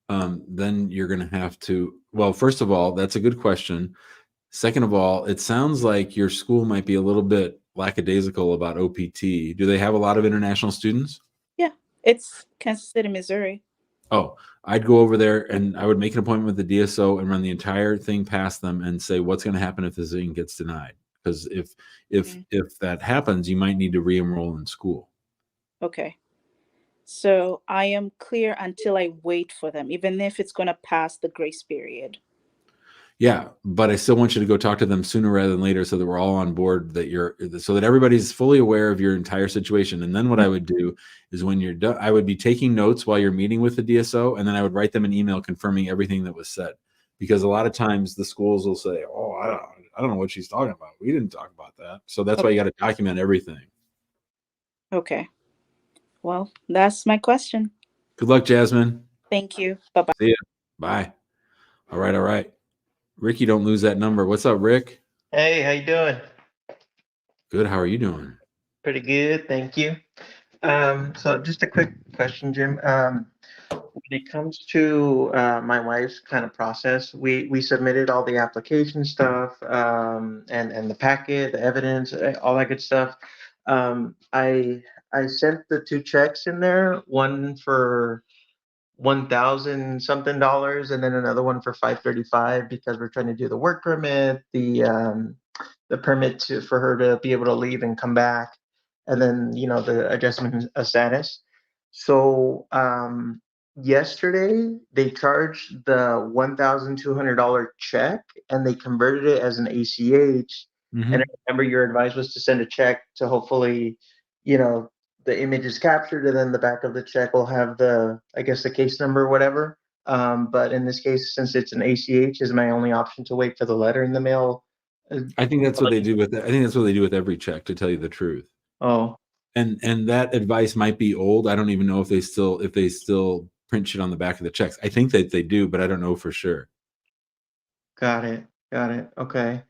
Speaker 1: then you're going to have to. Well, first of all, that's a good question. Second of all, it sounds like your school might be a little bit lackadaisical about OPT. Do they have a lot of international students?
Speaker 12: Yeah, it's Kansas City, Missouri.
Speaker 1: Oh, I'd go over there and I would make an appointment with the DSO and run the entire thing past them and say, what's going to happen if this thing gets denied? Because if that happens, you might need to re-enroll in school.
Speaker 12: Okay. So I am clear until I wait for them, even if it's going to pass the grace period.
Speaker 1: Yeah, but I still want you to go talk to them sooner rather than later so that we're all on board, so that everybody's fully aware of your entire situation. And then what I would do is when you're done, I would be taking notes while you're meeting with the DSO, and then I would write them an email confirming everything that was said. Because a lot of times the schools will say, oh, I don't know what she's talking about. We didn't talk about that. So that's why you got to document everything.
Speaker 12: Okay. Well, that's my question.
Speaker 1: Good luck, Jasmine.
Speaker 12: Thank you. Bye-bye.
Speaker 1: See ya. Bye. All right. Ricky, don't lose that number. What's up, Rick?
Speaker 13: Hey, how you doing?
Speaker 1: Good. How are you doing?
Speaker 13: Pretty good, thank you. So just a quick question, Jim. When it comes to my wife's kind of process, we submitted all the application stuff, and the packet, the evidence, all that good stuff. I sent the 2 checks in there, one for $1,000 something and then another one for $535 because we're trying to do the work permit, the permit for her to be able to leave and come back, and then the adjustment of status. So yesterday they charged the $1,200 check and they converted it as an ACH. And I remember your advice was to send a check to hopefully, the image is captured and then the back of the check will have the case number or whatever. But in this case, since it's an ACH, is my only option to wait for the letter in the mail.
Speaker 1: I think that's what they do with I think that's what they do with every check, to tell you the truth.
Speaker 13: Oh.
Speaker 1: And that advice might be old. I don't even know if they still print shit on the back of the checks. I think that they do, but I don't know for sure.
Speaker 13: Got it. Okay.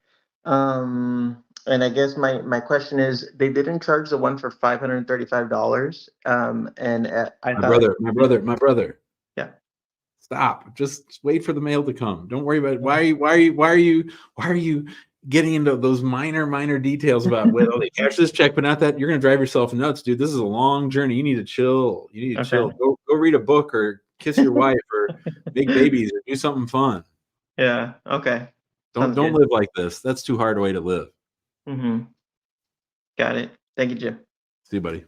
Speaker 13: And I guess my question is, they didn't charge the one for $535. And
Speaker 1: my brother.
Speaker 13: Yeah.
Speaker 1: Stop. Just wait for the mail to come. Don't worry about it. Why are you getting into those minor details about, well, they cash this check, but not that? You're going to drive yourself nuts, dude. This is a long journey. You need to chill. Chill. Go read a book or kiss your wife or make babies or do something fun.
Speaker 13: Yeah. Okay.
Speaker 1: Don't live like this. That's too hard a way to live.
Speaker 13: Mm-hmm. Got it. Thank you, Jim.
Speaker 1: See you, buddy.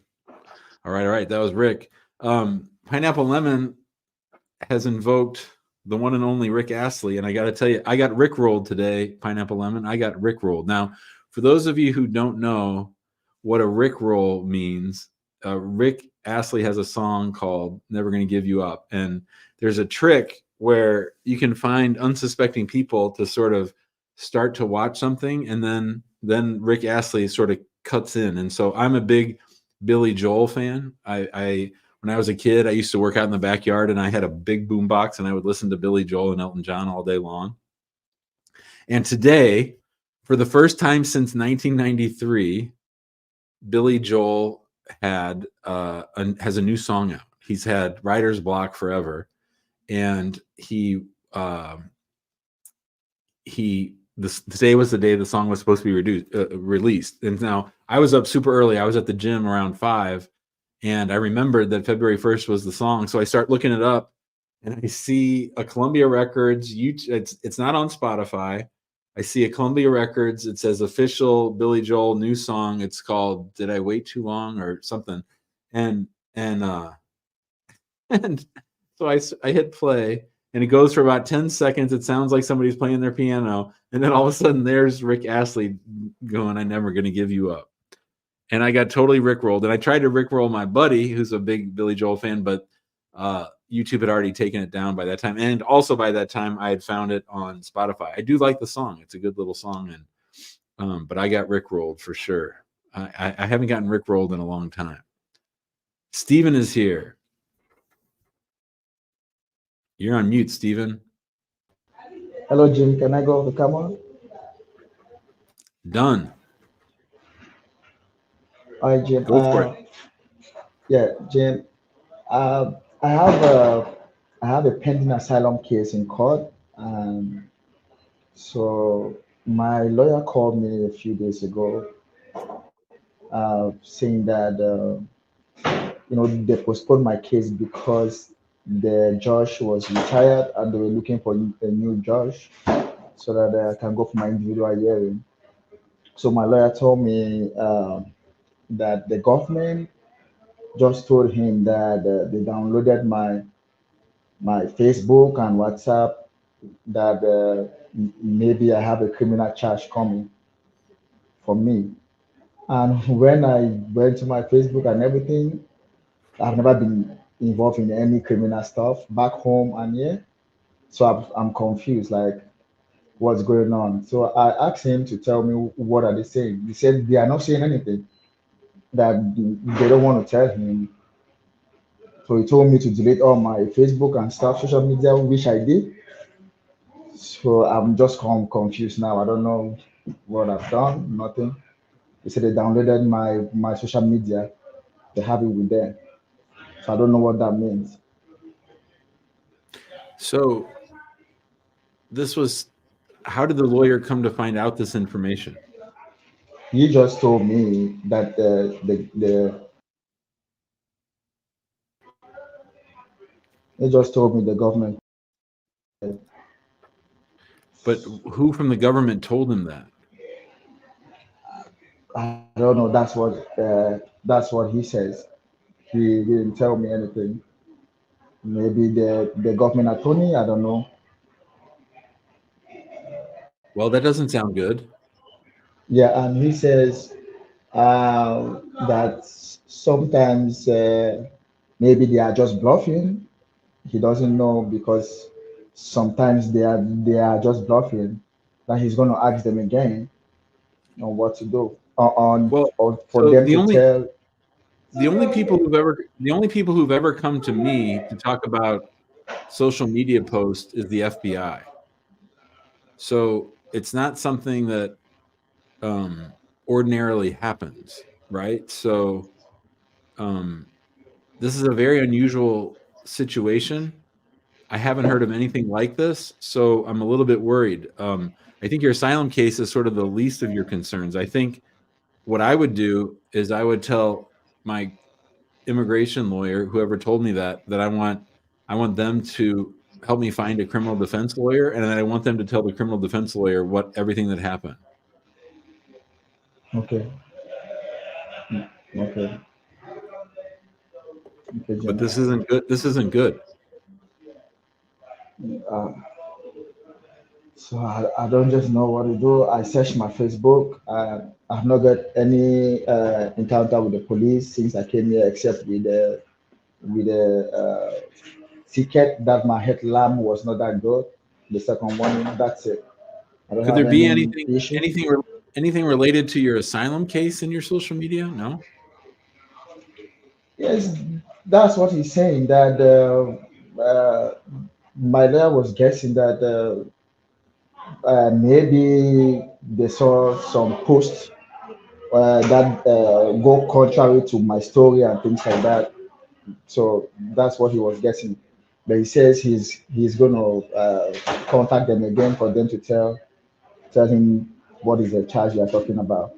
Speaker 1: All right. That was Rick. Pineapple Lemon has invoked the one and only Rick Astley, and I got to tell you, I got Rickrolled today. Pineapple Lemon. I got Rickrolled. Now, for those of you who don't know what a Rickroll means, Rick Astley has a song called "Never Gonna Give You Up," and there's a trick where you can find unsuspecting people to sort of start to watch something, and then Rick Astley sort of cuts in. And so I'm a big Billy Joel fan. When I was a kid, I used to work out in the backyard and I had a big boom box and I would listen to Billy Joel and Elton John all day long. And today, for the first time since 1993, Billy Joel has a new song out. He's had writer's block forever. And today was the day the song was supposed to be released. And now I was up super early. I was at the gym around 5, and I remembered that February 1st was the song. So I start looking it up, and I see a Columbia Records. It's not on Spotify. I see a Columbia Records. It says official Billy Joel new song. It's called "Did I Wait Too Long" or something. And so I hit play, and it goes for about 10 seconds. It sounds like somebody's playing their piano. And then all of a sudden there's Rick Astley going, "I'm never going to give you up." And I got totally Rickrolled. And I tried to Rickroll my buddy, who's a big Billy Joel fan, but YouTube had already taken it down by that time. And also by that time, I had found it on Spotify. I do like the song. It's a good little song. And but I got Rickrolled for sure. I haven't gotten Rickrolled in a long time. Steven is here. You're on mute, Steven.
Speaker 14: Hello, Jim. Can I go off the camera?
Speaker 1: Done.
Speaker 14: All right, Jim.
Speaker 1: Go for it.
Speaker 14: Yeah, Jim. I have I have a pending asylum case in court, and so my lawyer called me a few days ago, saying that they postponed my case because the judge was retired and they were looking for a new judge so that I can go for my individual hearing. So my lawyer told me that the government just told him that they downloaded my Facebook and WhatsApp, that maybe I have a criminal charge coming for me. And when I went to my Facebook and everything, I've never been involved in any criminal stuff back home and here. So I'm confused, like what's going on. So I asked him to tell me what are they saying. He said they are not saying anything, that they don't want to tell him. So he told me to delete all my Facebook and stuff, social media, which I did. So I'm just confused now. I don't know what I've done, nothing. They said they downloaded my social media, they have it with them. So I don't know what that means.
Speaker 1: So this was, how did the lawyer come to find out this information?
Speaker 14: He just told me that he just told me the government.
Speaker 1: But who from the government told him that?
Speaker 14: I don't know. That's what he says. He didn't tell me anything. Maybe the government attorney. I don't know.
Speaker 1: Well, that doesn't sound good.
Speaker 14: Yeah, and he says that sometimes maybe they are just bluffing. He doesn't know because sometimes they are just bluffing. That he's going to ask them again on what to do,
Speaker 1: Well,
Speaker 14: or for
Speaker 1: so
Speaker 14: them to tell.
Speaker 1: the only people who've ever come to me to talk about social media posts is the FBI. So it's not something that ordinarily happens, right? So this is a very unusual situation. I haven't heard of anything like this, so I'm a little bit worried. I think your asylum case is sort of the least of your concerns. I think what I would do is I would tell my immigration lawyer, whoever told me that I want them to help me find a criminal defense lawyer, and then I want them to tell the criminal defense lawyer what everything that happened.
Speaker 14: Okay. Okay. Okay,
Speaker 1: But
Speaker 14: Jim.
Speaker 1: this isn't good. This isn't good.
Speaker 14: Uh, so I don't just know what to do. I searched my Facebook. I've not got any encounter with the police since I came here, except with the ticket that my headlamp was not that good. The second one, that's it. I don't
Speaker 1: Could
Speaker 14: have
Speaker 1: there be
Speaker 14: any issue.
Speaker 1: anything related to your asylum case in your social media? No.
Speaker 14: Yes, that's what he's saying. That my lawyer was guessing that maybe they saw some posts that go contrary to my story and things like that. So that's what he was guessing. But he says he's going to contact them again for them to tell him what is the charge you are talking about.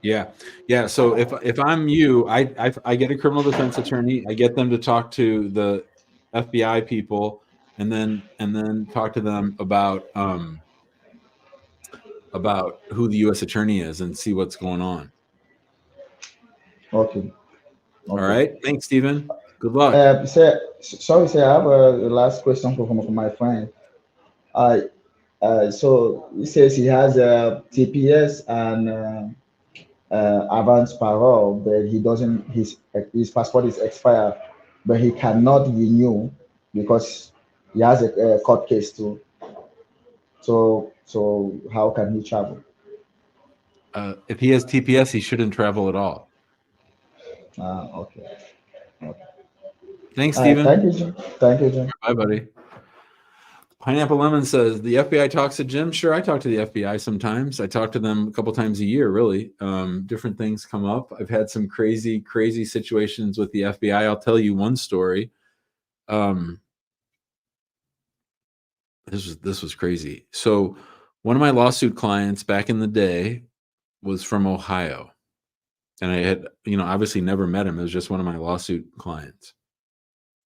Speaker 1: Yeah, yeah. So if I'm you, I get a criminal defense attorney. I get them to talk to the FBI people, and then talk to them about who the U.S. attorney is and see what's going on.
Speaker 14: Okay.
Speaker 1: All
Speaker 14: Okay.
Speaker 1: right. Thanks, Stephen. Good luck.
Speaker 14: Sorry, sir. I have a last question from my friend. So he says he has a TPS and advance parole, but he doesn't. His passport is expired, but he cannot renew because he has a court case too. So how can he travel?
Speaker 1: If he has TPS, he shouldn't travel at all.
Speaker 14: Okay.
Speaker 1: Thanks,
Speaker 14: All right.
Speaker 1: Stephen.
Speaker 14: Thank you, Jim. Thank you, Jim.
Speaker 1: Bye, buddy. Pineapple Lemon says the FBI talks to Jim. Sure, I talk to the FBI sometimes. I talk to them a couple times a year, really. Different things come up. I've had some crazy situations with the FBI. I'll tell you one story. this was crazy. So one of my lawsuit clients back in the day was from Ohio. And I had, obviously never met him. It was just one of my lawsuit clients.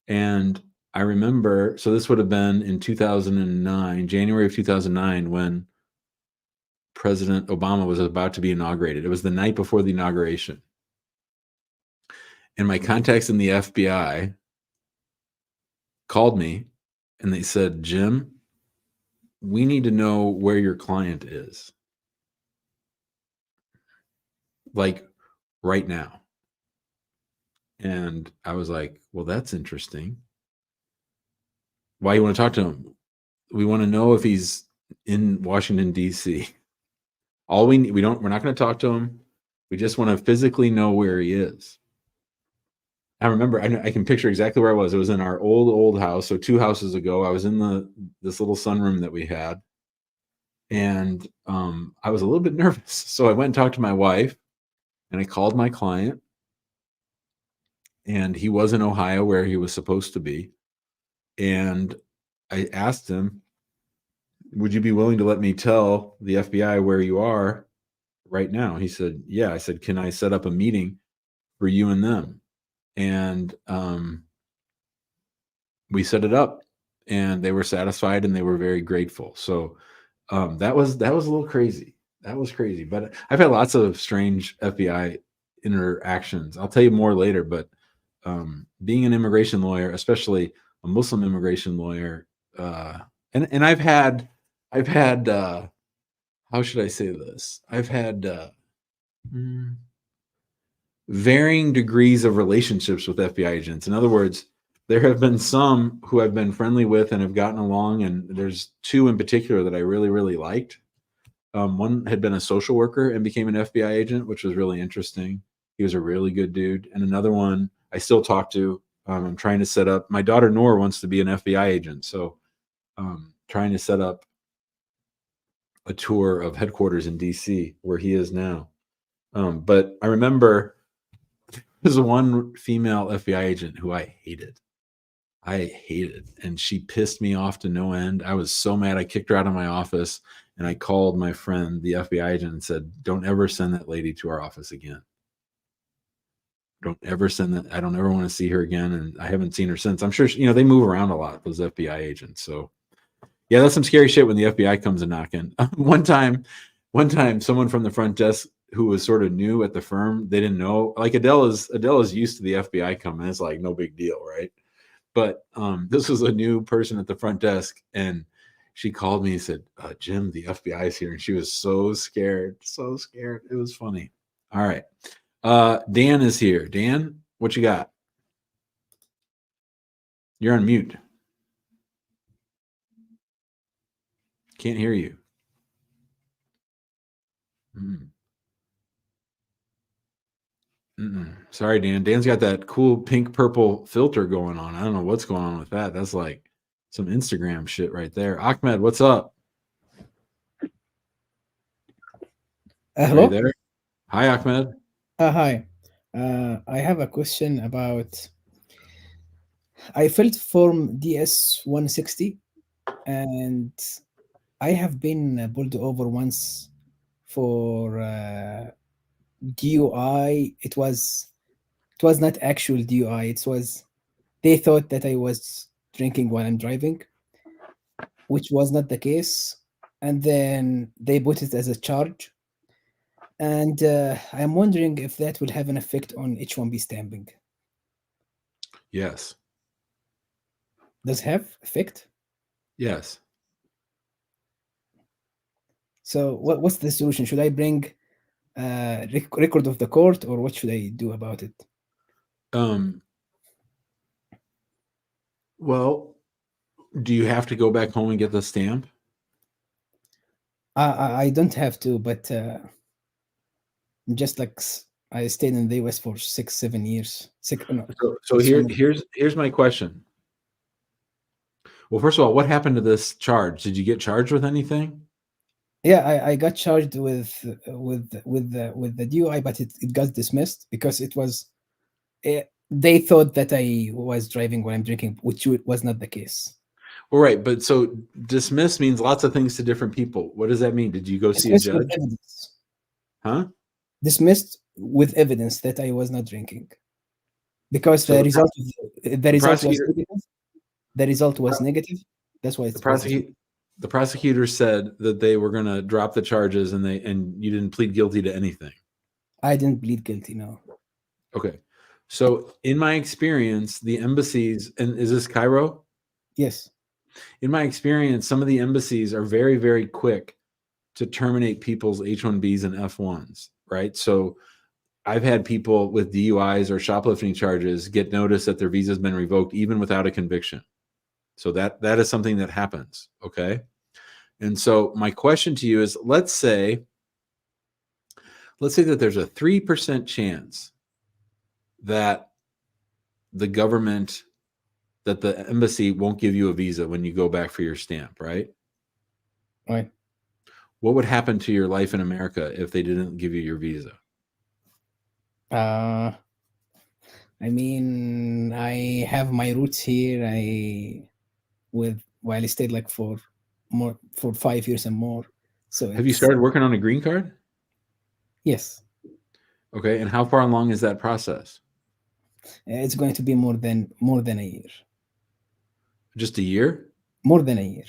Speaker 1: And I remember, so this would have been in 2009, January of 2009, when President Obama was about to be inaugurated. It was the night before the inauguration. And my contacts in the FBI called me and they said, Jim, we need to know where your client is. Like right now. And I was like, well, that's interesting. Why you want to talk to him? We want to know if he's in Washington, D.C. All we're not going to talk to him. We just want to physically know where he is. I remember, I can picture exactly where I was. It was in our old house. So 2 houses ago, I was in this little sunroom that we had. And I was a little bit nervous. So I went and talked to my wife and I called my client. And he was in Ohio where he was supposed to be. And I asked him, would you be willing to let me tell the FBI where you are right now? He said, yeah. I said, can I set up a meeting for you and them? And we set it up and they were satisfied and they were very grateful. So that was a little crazy. That was crazy. But I've had lots of strange FBI interactions. I'll tell you more later, but being an immigration lawyer, especially a Muslim immigration lawyer, and I've had how should I say this? I've had varying degrees of relationships with FBI agents. In other words, there have been some who I've been friendly with and have gotten along, and there's 2 in particular that I really, really liked. One had been a social worker and became an FBI agent, which was really interesting. He was a really good dude. And another one I still talk to. I'm trying to set up, my daughter Noor wants to be an FBI agent. So trying to set up a tour of headquarters in DC where he is now. But I remember there's one female FBI agent who I hated. And she pissed me off to no end. I was so mad. I kicked her out of my office and I called my friend, the FBI agent, and said, don't ever send that lady to our office again. Don't ever send that. I don't ever want to see her again. And I haven't seen her since. I'm sure, they move around a lot, those FBI agents. So yeah, that's some scary shit when the FBI comes a knocking. One time, someone from the front desk who was sort of new at the firm, they didn't know. Like Adele is used to the FBI coming. It's like no big deal, right? But this was a new person at the front desk, and she called me and said, Jim, the FBI is here. And she was so scared. It was funny. All right. Dan is here. Dan, what you got? You're on mute. Can't hear you. Sorry, Dan. Dan's got that cool pink purple filter going on. I don't know what's going on with that. That's like some Instagram shit right there. Ahmed, what's up?
Speaker 15: Hello.
Speaker 1: Are you there? Hi, Ahmed.
Speaker 15: Hi. I have a question about. I filled form DS 160, and I have been pulled over once for DUI. It was not actual DUI. They thought that I was drinking while I'm driving, which was not the case, and then they put it as a charge. And I'm wondering if that will have an effect on H1B stamping.
Speaker 1: Yes.
Speaker 15: Does have effect?
Speaker 1: Yes.
Speaker 15: So what's the solution? Should I bring record of the court, or what should I do about it?
Speaker 1: Well, do you have to go back home and get the stamp?
Speaker 15: I don't have to, but just like I stayed in the US for 6-7 years.
Speaker 1: So here's my question. Well, first of all, what happened to this charge? Did you get charged with anything?
Speaker 15: Yeah, I got charged with the DUI, but it got dismissed because it was they thought that I was driving when I'm drinking, which was not the case.
Speaker 1: All right, but so dismiss means lots of things to different people. What does that mean? Did you go see a
Speaker 15: Dismissed with
Speaker 1: judge?
Speaker 15: evidence.
Speaker 1: Huh?
Speaker 15: Dismissed with evidence that I was not drinking, because
Speaker 1: So
Speaker 15: the result was
Speaker 1: prosecutor,
Speaker 15: negative. The result was negative. That's why
Speaker 1: the
Speaker 15: it was dismissed.
Speaker 1: the prosecutor said that they were going to drop the charges, and you didn't plead guilty to anything.
Speaker 15: I didn't plead guilty. No.
Speaker 1: Okay. So in my experience, the embassies, and is this Cairo?
Speaker 15: Yes.
Speaker 1: In my experience, some of the embassies are very, very quick to terminate people's H-1Bs and F-1s, right? So I've had people with DUIs or shoplifting charges get notice that their visa's been revoked even without a conviction. So that is something that happens, okay? And so my question to you is, let's say that there's a 3% chance that the embassy won't give you a visa when you go back for your stamp, right?
Speaker 15: Right.
Speaker 1: What would happen to your life in America if they didn't give you your visa?
Speaker 15: I mean, I have my roots here. While I stayed like for 5 years and more. So
Speaker 1: have you started working on a green card?
Speaker 15: Yes.
Speaker 1: Okay, and how far along is that process?
Speaker 15: It's going to be more than a year.
Speaker 1: Just a year?
Speaker 15: More than a year.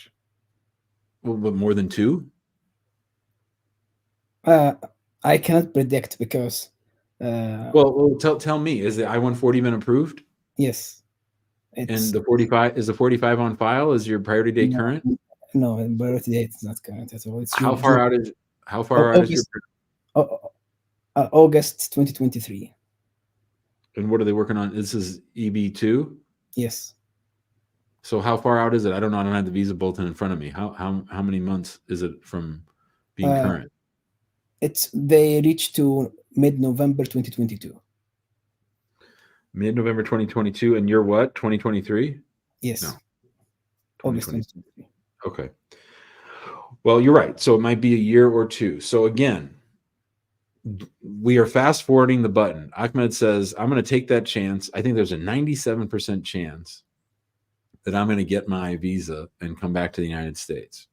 Speaker 1: Well, but more than 2?
Speaker 15: I cannot predict because.
Speaker 1: Well, tell me, is the I-140 been approved?
Speaker 15: Yes.
Speaker 1: And the 45 is the 45 on file? Is your priority date current?
Speaker 15: No, priority date is not current at all. It's
Speaker 1: how far out is your
Speaker 15: August 2023.
Speaker 1: And what are they working on? This is EB2?
Speaker 15: Yes.
Speaker 1: So how far out is it? I don't know. I don't have the visa bulletin in front of me. How many months is it from being current?
Speaker 15: They reached to mid-November 2022.
Speaker 1: Mid-November 2022, and you're what? 2023?
Speaker 15: Yes.
Speaker 1: No.
Speaker 15: August 2023.
Speaker 1: Okay. Well, you're right. So it might be a year or 2. So again, we are fast forwarding the button. Ahmed says, I'm going to take that chance. I think there's a 97% chance that I'm going to get my visa and come back to the United States.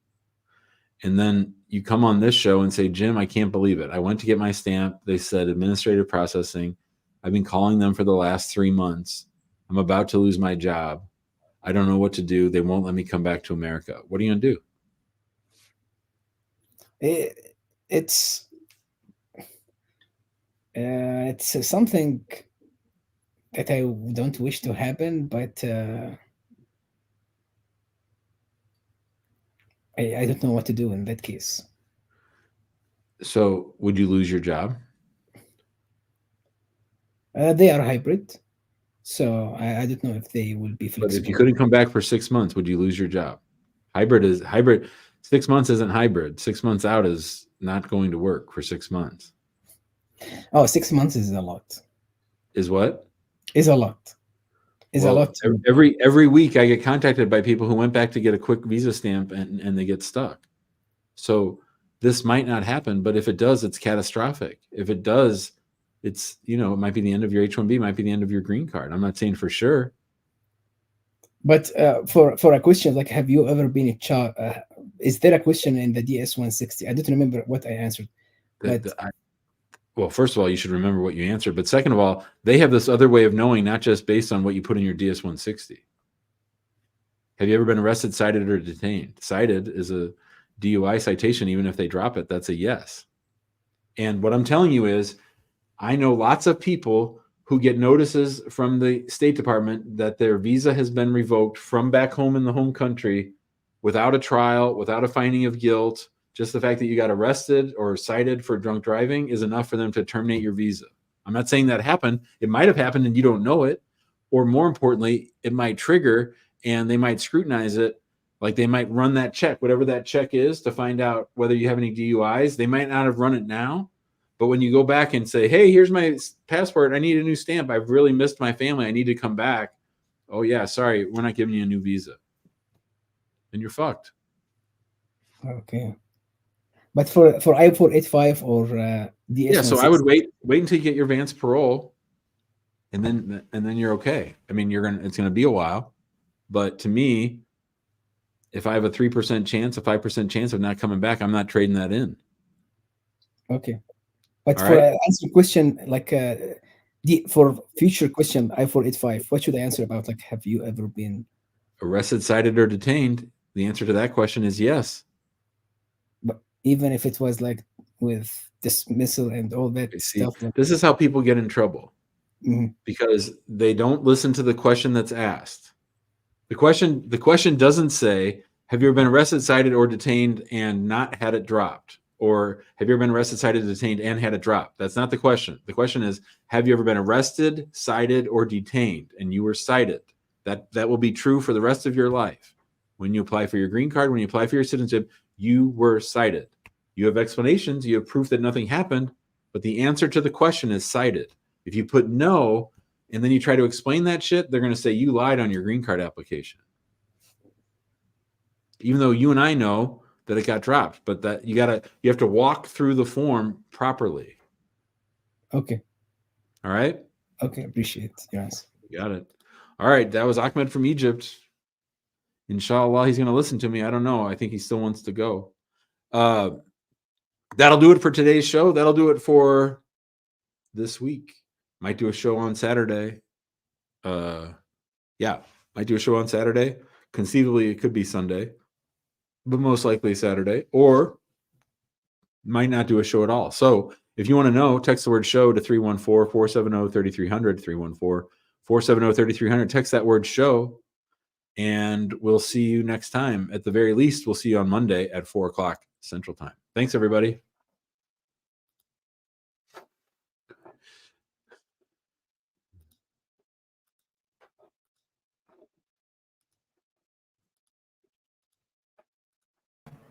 Speaker 1: And then you come on this show and say, Jim, I can't believe it. I went to get my stamp. They said administrative processing. I've been calling them for the last 3 months. I'm about to lose my job. I don't know what to do. They won't let me come back to America. What are you going to do?
Speaker 15: It's something that I don't wish to happen, but I don't know what to do in that case.
Speaker 1: So would you lose your job?
Speaker 15: They are hybrid, so I don't know if they will be flexible.
Speaker 1: But if you couldn't come back for 6 months, would you lose your job? Hybrid. 6 months isn't hybrid. 6 months out is not going to work for 6 months.
Speaker 15: Oh, 6 months is a lot.
Speaker 1: Is what?
Speaker 15: Is a lot. Is a lot.
Speaker 1: Every week I get contacted by people who went back to get a quick visa stamp and they get stuck. So this might not happen, but if it does, it's catastrophic. If it does, it's, it might be the end of your H-1B, might be the end of your green card. I'm not saying for sure.
Speaker 15: But for a question, like, have you ever been a child? Is there a question in the DS-160? I don't remember what I answered.
Speaker 1: Well, first of all, you should remember what you answered. But second of all, they have this other way of knowing, not just based on what you put in your DS-160. Have you ever been arrested, cited, or detained? Cited is a DUI citation. Even if they drop it, that's a yes. And what I'm telling you is, I know lots of people who get notices from the State Department that their visa has been revoked from back home in the home country without a trial, without a finding of guilt. Just the fact that you got arrested or cited for drunk driving is enough for them to terminate your visa. I'm not saying that happened. It might have happened and you don't know it. Or more importantly, it might trigger and they might scrutinize it. Like they might run that check, whatever that check is, to find out whether you have any DUIs. They might not have run it now. But when you go back and say, hey, here's my passport. I need a new stamp. I've really missed my family. I need to come back. Oh, yeah, sorry. We're not giving you a new visa. And you're fucked.
Speaker 15: Okay. But for I-485 or DS-160.
Speaker 1: Yeah, so I would wait until you get your advance parole, and then you're okay. I mean, it's gonna be a while, but to me, if I have a 3% chance, a 5% chance of not coming back, I'm not trading that in.
Speaker 15: Okay. But
Speaker 1: All
Speaker 15: for
Speaker 1: right.
Speaker 15: answer question, like for future question, I-485, what should I answer about? Like, have you ever been
Speaker 1: Arrested, cited, or detained? The answer to that question is yes.
Speaker 15: But even if it was like with dismissal and all that
Speaker 1: See,
Speaker 15: stuff.
Speaker 1: this is how people get in trouble.
Speaker 15: Mhm.
Speaker 1: Because they don't listen to the question that's asked. The question doesn't say, have you ever been arrested, cited, or detained and not had it dropped? Or have you ever been arrested, cited, detained, and had it dropped? That's not the question. The question is, have you ever been arrested, cited, or detained, and you were cited? That will be true for the rest of your life. When you apply for your green card, when you apply for your citizenship, you were cited. You have explanations, you have proof that nothing happened, but the answer to the question is cited. If you put no, and then you try to explain that shit, they're going to say you lied on your green card application. Even though you and I know that it got dropped, but that you have to walk through the form properly.
Speaker 15: Okay.
Speaker 1: All right.
Speaker 15: Okay, appreciate it. Yes.
Speaker 1: Got it. All right, that was Ahmed from Egypt. Inshallah, he's going to listen to me. I don't know. I think he still wants to go. That'll do it for today's show. That'll do it for this week. Might do a show on Saturday. Yeah, might do a show on Saturday. Conceivably, it could be Sunday, but most likely Saturday, or might not do a show at all. So if you want to know, text the word show to 314-470-3300, 314-470-3300. Text that word show, and we'll see you next time. At the very least, we'll see you on Monday at 4 o'clock Central Time. Thanks, everybody.